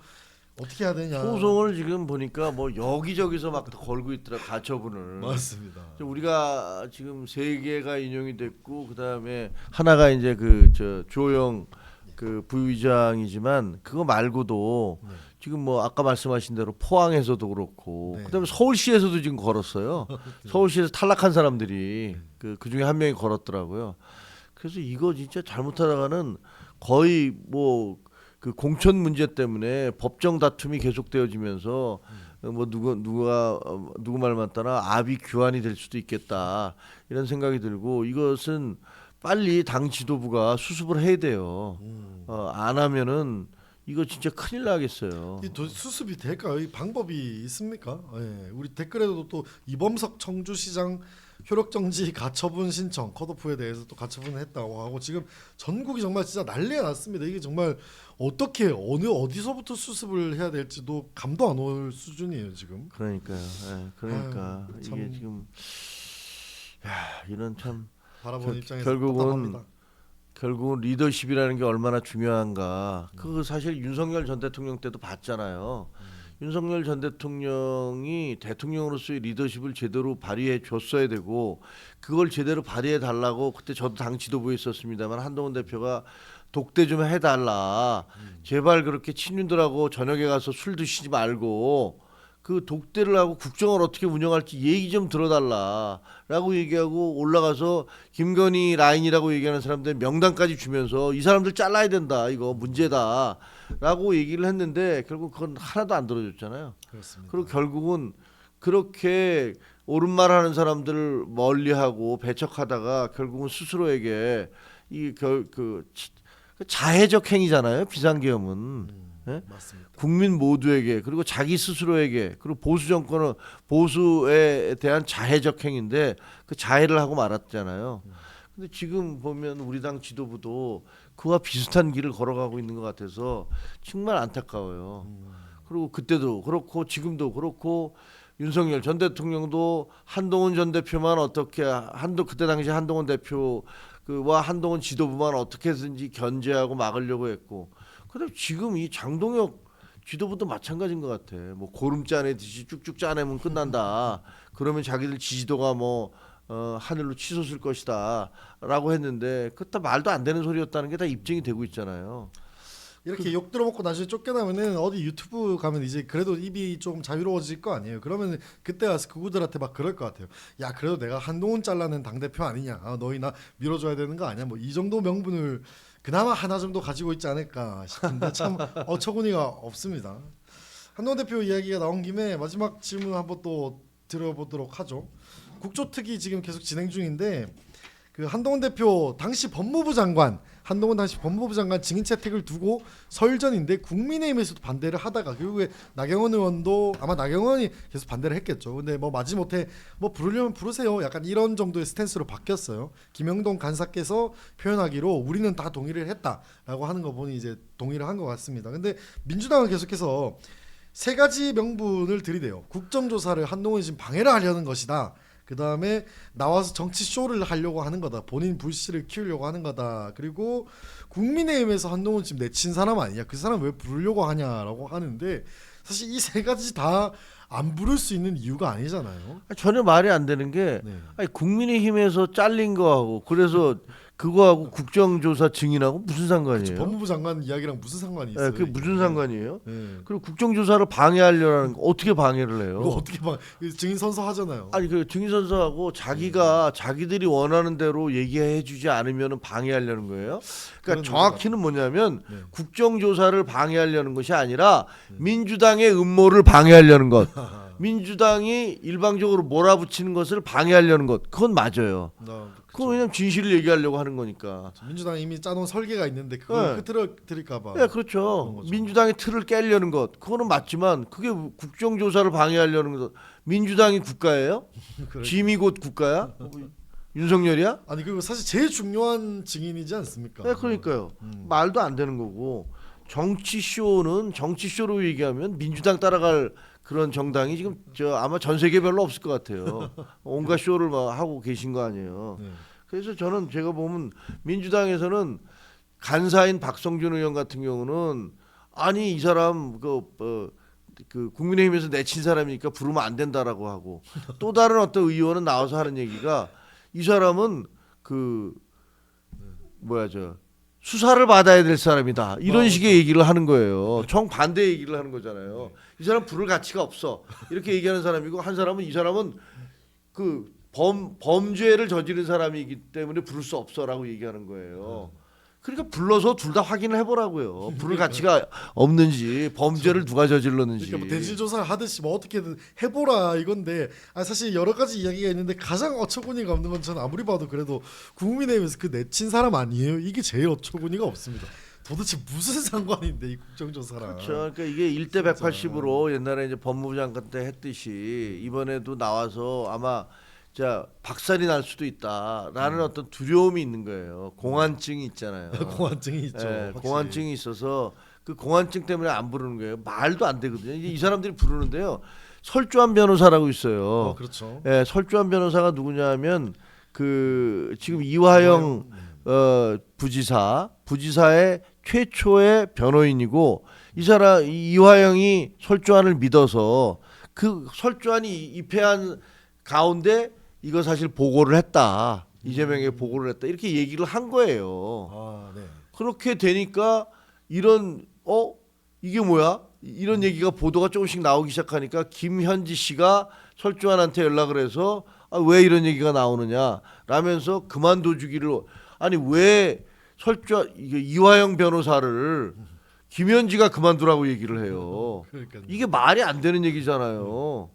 어떻게 해야 되냐. 소송을 지금 보니까 뭐 여기저기서 막 걸고 있더라 가처분을. 맞습니다. 우리가 지금 3개가 인용이 됐고 그다음에 하나가 이제 그 저 조영 그 부의장이지만 그거 말고도 지금 뭐 아까 말씀하신 대로 포항에서도 그렇고 그다음에 서울시에서도 지금 걸었어요. 서울시에서 탈락한 사람들이 그 중에 한 명이 걸었더라고요. 그래서 이거 진짜 잘못하다가는 거의 뭐 그 공천 문제 때문에 법정 다툼이 계속되어지면서 뭐 누구 말 맞다나 압이 규환이 될 수도 있겠다 이런 생각이 들고 이것은 빨리 당 지도부가 수습을 해야 돼요. 안 하면은 이거 진짜 큰일 나겠어요. 이 수습이 될까요? 이 방법이 있습니까? 예. 우리 댓글에도 또 이범석 청주시장 효력정지 가처분 신청 컷오프에 대해서 또 가처분을 했다고 하고 지금 전국이 정말 진짜 난리가 났습니다. 이게 정말 어떻게 어디서부터 수습을 해야 될지도 감도 안 올 수준이에요 지금. 그러니까요. 예, 그러니까 아유, 이게 지금 이런 참 바라보는 입장에서 결국은 리더십이라는 게 얼마나 중요한가. 그 사실 윤석열 전 대통령 때도 봤잖아요. 윤석열 전 대통령이 대통령으로서의 리더십을 제대로 발휘해 줬어야 되고 그걸 제대로 발휘해 달라고 그때 저도 당 지도부에 있었습니다만 한동훈 대표가 독대 좀 해달라. 제발 그렇게 친윤들하고 저녁에 가서 술 드시지 말고 그 독대를 하고 국정을 어떻게 운영할지 얘기 좀 들어달라라고 얘기하고 올라가서 김건희 라인이라고 얘기하는 사람들 명단까지 주면서 이 사람들 잘라야 된다 이거 문제다라고 얘기를 했는데 결국 그건 하나도 안 들어줬잖아요. 그렇습니다. 그리고 결국은 그렇게 옳은 말 하는 사람들을 멀리하고 배척하다가 결국은 스스로에게 그 자해적 행위잖아요. 비상계엄은. 예? 맞습니다. 국민 모두에게 그리고 자기 스스로에게 그리고 보수 정권은 보수에 대한 자해적 행위인데 그 자해를 하고 말았잖아요. 근데 지금 보면 우리 당 지도부도 그와 비슷한 길을 걸어가고 있는 것 같아서 정말 안타까워요. 그리고 그때도 그렇고 지금도 그렇고 윤석열 전 대통령도 한동훈 전 대표만 어떻게 그때 당시 한동훈 대표 그와 한동훈 지도부만 어떻게든지 견제하고 막으려고 했고, 근데 지금 이 장동혁 지도부도 마찬가지인 것 같아. 뭐 고름 짜내듯이 쭉쭉 짜내면 끝난다. 그러면 자기들 지지도가 뭐 하늘로 치솟을 것이다라고 했는데 그 다 말도 안 되는 소리였다는 게 다 입증이 되고 있잖아요. 이렇게 욕 들어먹고 나중에 쫓겨나면은 어디 유튜브 가면 이제 그래도 입이 좀 자유로워질 거 아니에요. 그러면 그때 가서 그구들한테 막 그럴 것 같아요. 야 그래도 내가 한동훈 잘라낸 당 대표 아니냐. 너희 나 밀어줘야 되는 거 아니야. 뭐 이 정도 명분을 그나마 하나 정도 가지고 있지 않을까 싶은데 참 어처구니가 없습니다. 한동훈 대표 이야기가 나온 김에 마지막 질문 한번 또 드려보도록 하죠. 국조특위 지금 계속 진행 중인데 그 한동훈 대표 당시 법무부 장관 증인 채택을 두고 설전인데 국민의힘에서도 반대를 하다가 결국에 나경원 의원도 아마 나경원이 계속 반대를 했겠죠. 근데 뭐 마지못해 뭐 부르려면 부르세요. 약간 이런 정도의 스탠스로 바뀌었어요. 김영동 간사께서 표현하기로 우리는 다 동의를 했다라고 하는 거 보니 이제 동의를 한 것 같습니다. 근데 민주당은 계속해서 세 가지 명분을 들이대요. 국정조사를 한동훈이 지금 방해를 하려는 것이다. 그 다음에 나와서 정치 쇼를 하려고 하는 거다. 본인 불씨를 키우려고 하는 거다. 그리고 국민의힘에서 한동훈 지금 내친 사람 아니냐. 그 사람 왜 부르려고 하냐라고 하는데 사실 이 세 가지 다 안 부를 수 있는 이유가 아니잖아요. 전혀 말이 안 되는 게 네. 아니, 국민의힘에서 잘린 거하고 그래서 그거하고 국정조사 증인하고 무슨 상관이에요? 법무부 장관 이야기랑 무슨 상관이 있어요? 그게 무슨 상관이에요? 네. 그리고 국정조사를 방해하려는 거 어떻게 방해를 해요? 이거 어떻게 봐? 증인 선서 하잖아요. 아니 그 증인 선서하고 자기들이 원하는 대로 얘기해주지 않으면 방해하려는 거예요. 그러니까 정확히는 뭐냐면 네. 국정조사를 방해하려는 것이 아니라 민주당의 음모를 방해하려는 것. 민주당이 일방적으로 몰아붙이는 것을 방해하려는 것. 그건 맞아요. 그건 왜냐면 진실을 얘기하려고 하는 거니까. 민주당이 이미 짜놓은 설계가 있는데 그걸 흐트러뜨릴까봐. 네, 그렇죠. 민주당의 틀을 깨려는 것. 그거는 맞지만 그게 국정조사를 방해하려는 것. 민주당이 국가예요? 짐이 곧 국가야? 윤석열이야? 아니 그리고 사실 제일 중요한 증인이지 않습니까? 네, 그러니까요. 말도 안 되는 거고 정치 쇼로 얘기하면 민주당 따라갈 그런 정당이 지금 아마 전 세계 별로 없을 것 같아요. 온갖 쇼를 막 하고 계신 거 아니에요. 네. 그래서 저는 제가 보면 민주당에서는 간사인 박성준 의원 같은 경우는 아니 이 사람 그 국민의힘에서 내친 사람이니까 부르면 안 된다라고 하고 또 다른 어떤 의원은 나와서 하는 얘기가 이 사람은 수사를 받아야 될 사람이다 이런 식의 얘기를 하는 거예요. 정반대 얘기를 하는 거잖아요. 이 사람 부를 가치가 없어 이렇게 얘기하는 사람이고 이 사람은 그 범죄를 저지른 사람이기 때문에 부를 수 없어라고 얘기하는 거예요. 그러니까 불러서 둘 다 확인을 해보라고요. 부를 가치가 없는지 범죄를 누가 저질렀는지. 그러니까 뭐 대질 조사를 하듯이 뭐 어떻게든 해보라 이건데 사실 여러 가지 이야기가 있는데 가장 어처구니가 없는 건 저는 아무리 봐도 그래도 국민의힘에서 그 내친 사람 아니에요. 이게 제일 어처구니가 없습니다. 도대체 무슨 상관인데 이 국정조사랑. 그렇죠. 그러니까 이게 1대 180으로 옛날에 이제 법무부 장관 때 했듯이 이번에도 나와서 아마 박살이 날 수도 있다라는 어떤 두려움이 있는 거예요. 공안증이 있잖아요. 공안증이 있죠. 네, 공안증이 있어서 그 공안증 때문에 안 부르는 거예요. 말도 안 되거든요. 이 사람들이 부르는데요. 설주한 변호사라고 있어요. 그렇죠. 네, 설주한 변호사가 누구냐면 그 지금 이화영 부지사의 최초의 변호인이고 이화영이 설주한을 믿어서 그 설주한이 입회한 가운데 이거 사실 보고를 했다. 이재명에게 보고를 했다. 이렇게 얘기를 한 거예요. 네. 그렇게 되니까 이게 뭐야? 이런 얘기가 보도가 조금씩 나오기 시작하니까 김현지 씨가 설주환한테 연락을 해서 왜 이런 얘기가 나오느냐 라면서 그만둬주기를 아니 왜 이화영 변호사를 김현지가 그만두라고 얘기를 해요. 그러니까요. 이게 말이 안 되는 얘기잖아요.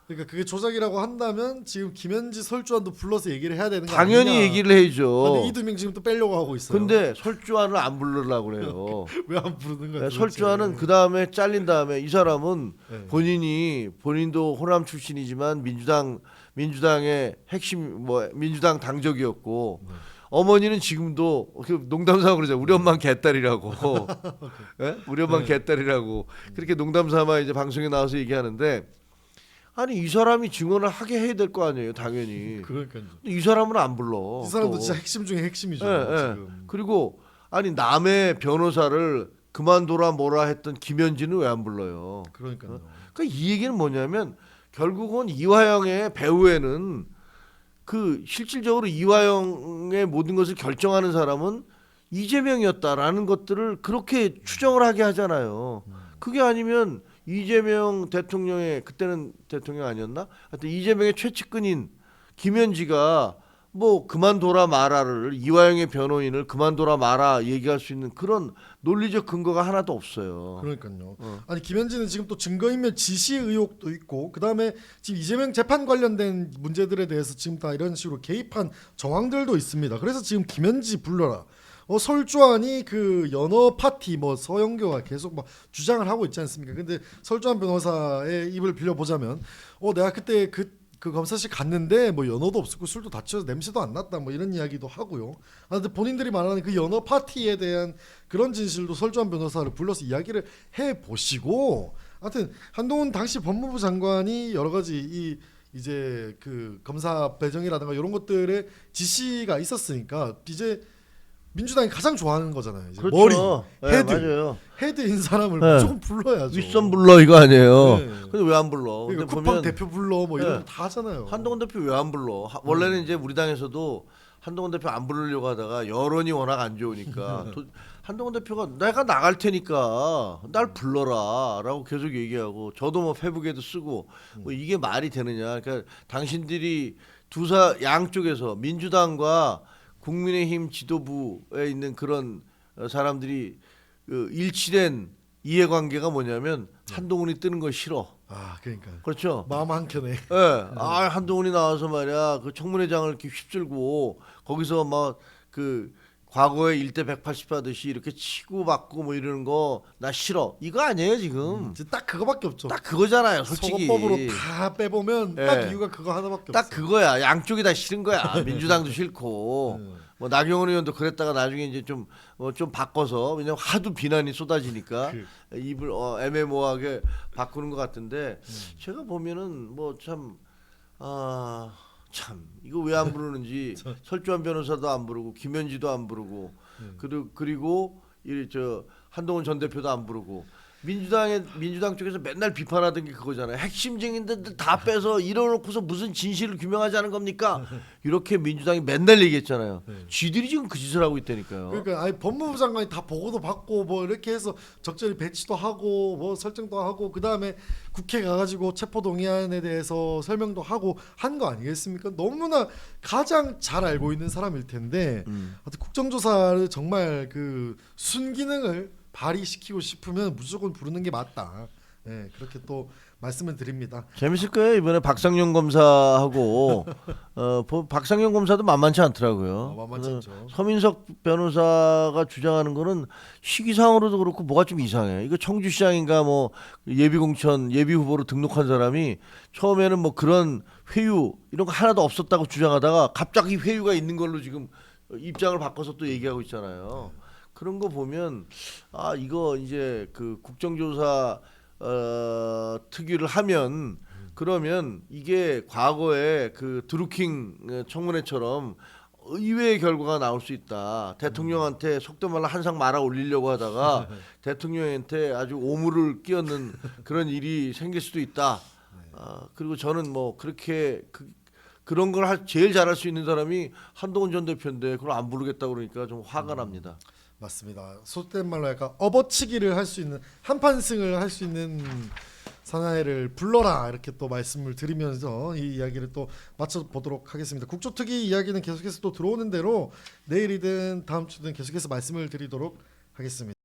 그러니까 그게 조작이라고 한다면 지금 김현지 설주환도 불러서 얘기를 해야 되는 거 당연히 아니냐. 얘기를 해야죠. 근데 이 두 명 지금 또 빼려고 하고 있어요. 근데 설주환을 안 부르려고 그래요. 왜 안 부르는 거야? 설주환은 그 다음에 잘린 다음에 이 사람은 네. 본인도 호남 출신이지만 민주당의 핵심 뭐 민주당 당적이었고 어머니는 지금도 농담삼아 그러죠. 우리 엄마는 개딸이라고. 예? 우리 엄마는 개딸이라고. 그렇게 농담삼아 이제 방송에 나와서 얘기하는데 아니 이 사람이 증언을 하게 해야 될 거 아니에요, 당연히. 그러니까요. 근데 이 사람은 안 불러. 이 사람도 또. 진짜 핵심 중에 핵심이죠. 예, 지금. 그리고 아니 남의 변호사를 그만둬라 뭐라 했던 김현진은 왜 안 불러요? 그러니까요. 그러니까 이 얘기는 뭐냐면 결국은 이화영의 배우에는 그 실질적으로 이화영의 모든 것을 결정하는 사람은 이재명이었다라는 것들을 그렇게 추정을 하게 하잖아요. 그게 아니면 이재명 대통령의 그때는 대통령 아니었나? 하여튼 이재명의 최측근인 김현지가 뭐 그만둬라 마라를 이화영의 변호인을 그만둬라 마라 얘기할 수 있는 그런 논리적 근거가 하나도 없어요. 그러니까요. 아니 김현지는 지금 또 증거인멸 지시 의혹도 있고 그다음에 지금 이재명 재판 관련된 문제들에 대해서 지금 다 이런 식으로 개입한 정황들도 있습니다. 그래서 지금 김현지 불러라. 설주환이 그 연어 파티 뭐 서영교가 계속 막 주장을 하고 있지 않습니까? 근데 설주환 변호사의 입을 빌려보자면 내가 그때 그 검사실 갔는데 뭐 연어도 없었고 술도 다 취해서 냄새도 안 났다 뭐 이런 이야기도 하고요. 근데 본인들이 말하는 그 연어 파티에 대한 그런 진실도 설주환 변호사를 불러서 이야기를 해 보시고, 하여튼 한동훈 당시 법무부 장관이 여러 가지 이제 그 검사 배정이라든가 이런 것들의 지시가 있었으니까 이제 민주당이 가장 좋아하는 거잖아요. 이제 그렇죠. 머리, 네, 헤드, 맞아요. 헤드인 사람을 네. 무조건 불러야죠. 윗선 불러 이거 아니에요. 네. 근데 왜 안 불러? 그러니까 근데 쿠팡 대표 불러 뭐 이런 네. 거 다 하잖아요. 한동훈 대표 왜 안 불러? 원래는 이제 우리 당에서도 한동훈 대표 안 부르려고 하다가 여론이 워낙 안 좋으니까 한동훈 대표가 내가 나갈 테니까 날 불러라라고 계속 얘기하고 저도 뭐 페북에도 쓰고 뭐 이게 말이 되느냐? 그러니까 당신들이 양쪽에서 민주당과 국민의힘 지도부에 있는 그런 사람들이 그 일치된 이해관계가 뭐냐면 한동훈이 뜨는 거 싫어. 그러니까 그렇죠. 마음 한 켠에. 예. 한동훈이 나와서 말이야 그 청문회장을 이렇게 휩쓸고 거기서 막 그 과거에 1대 180 하듯이 이렇게 치고 받고 뭐 이러는 거 나 싫어. 이거 아니에요 지금. 이제 딱 그거밖에 없죠. 딱 그거잖아요, 솔직히. 선거법으로 다 빼보면 예. 딱 이유가 그거 하나밖에 딱 없어요. 그거야. 양쪽이 다 싫은 거야. 민주당도 싫고 뭐 나경원 의원도 그랬다가 나중에 이제 좀 바꿔서 왜냐면 하도 비난이 쏟아지니까 입을 애매모호하게 바꾸는 것 같은데 제가 보면은 뭐 참 이거 왜 안 부르는지 설주환 변호사도 안 부르고 김현지도 안 부르고 그리고 한동훈 전 대표도 안 부르고 민주당 쪽에서 맨날 비판하던 게 그거잖아요. 핵심 증인들 다 빼서 이뤄놓고서 무슨 진실을 규명하자는 겁니까? 이렇게 민주당이 맨날 얘기했잖아요. 쥐들이 지금 그 짓을 하고 있다니까요. 그러니까 법무부 장관이 다 보고도 받고 뭐 이렇게 해서 적절히 배치도 하고 뭐 설정도 하고 그 다음에 국회 가가지고 체포동의안에 대해서 설명도 하고 한 거 아니겠습니까? 너무나 가장 잘 알고 있는 사람일 텐데 하여튼 국정조사를 정말 그 순기능을 발휘시키고 싶으면 무조건 부르는 게 맞다. 네, 그렇게 또 말씀을 드립니다. 재밌을 거예요. 이번에 박상용 검사하고 박상용 검사도 만만치 않더라고요. 만만치 않죠. 서민석 변호사가 주장하는 거는 시기상으로도 그렇고 뭐가 좀 이상해. 이거 청주시장인가 뭐 예비공천 예비 후보로 등록한 사람이 처음에는 뭐 그런 회유 이런 거 하나도 없었다고 주장하다가 갑자기 회유가 있는 걸로 지금 입장을 바꿔서 또 얘기하고 있잖아요. 그런 거 보면 이거 이제 그 국정조사 특위를 하면 그러면 이게 과거에 그 드루킹 청문회처럼 의외의 결과가 나올 수 있다. 대통령한테 속된 말로 한상 말아 올리려고 하다가 대통령한테 아주 오물을 끼얹는 그런 일이 생길 수도 있다. 그리고 저는 뭐 그렇게 그런 걸 제일 잘할 수 있는 사람이 한동훈 전 대표인데 그걸 안 부르겠다 그러니까 좀 화가 납니다. 맞습니다. 속된 말로 약간 업어치기를 할 수 있는 한판승을 할 수 있는 사나이를 불러라 이렇게 또 말씀을 드리면서 이 이야기를 또 마쳐보도록 하겠습니다. 국조특위 이야기는 계속해서 또 들어오는 대로 내일이든 다음 주든 계속해서 말씀을 드리도록 하겠습니다.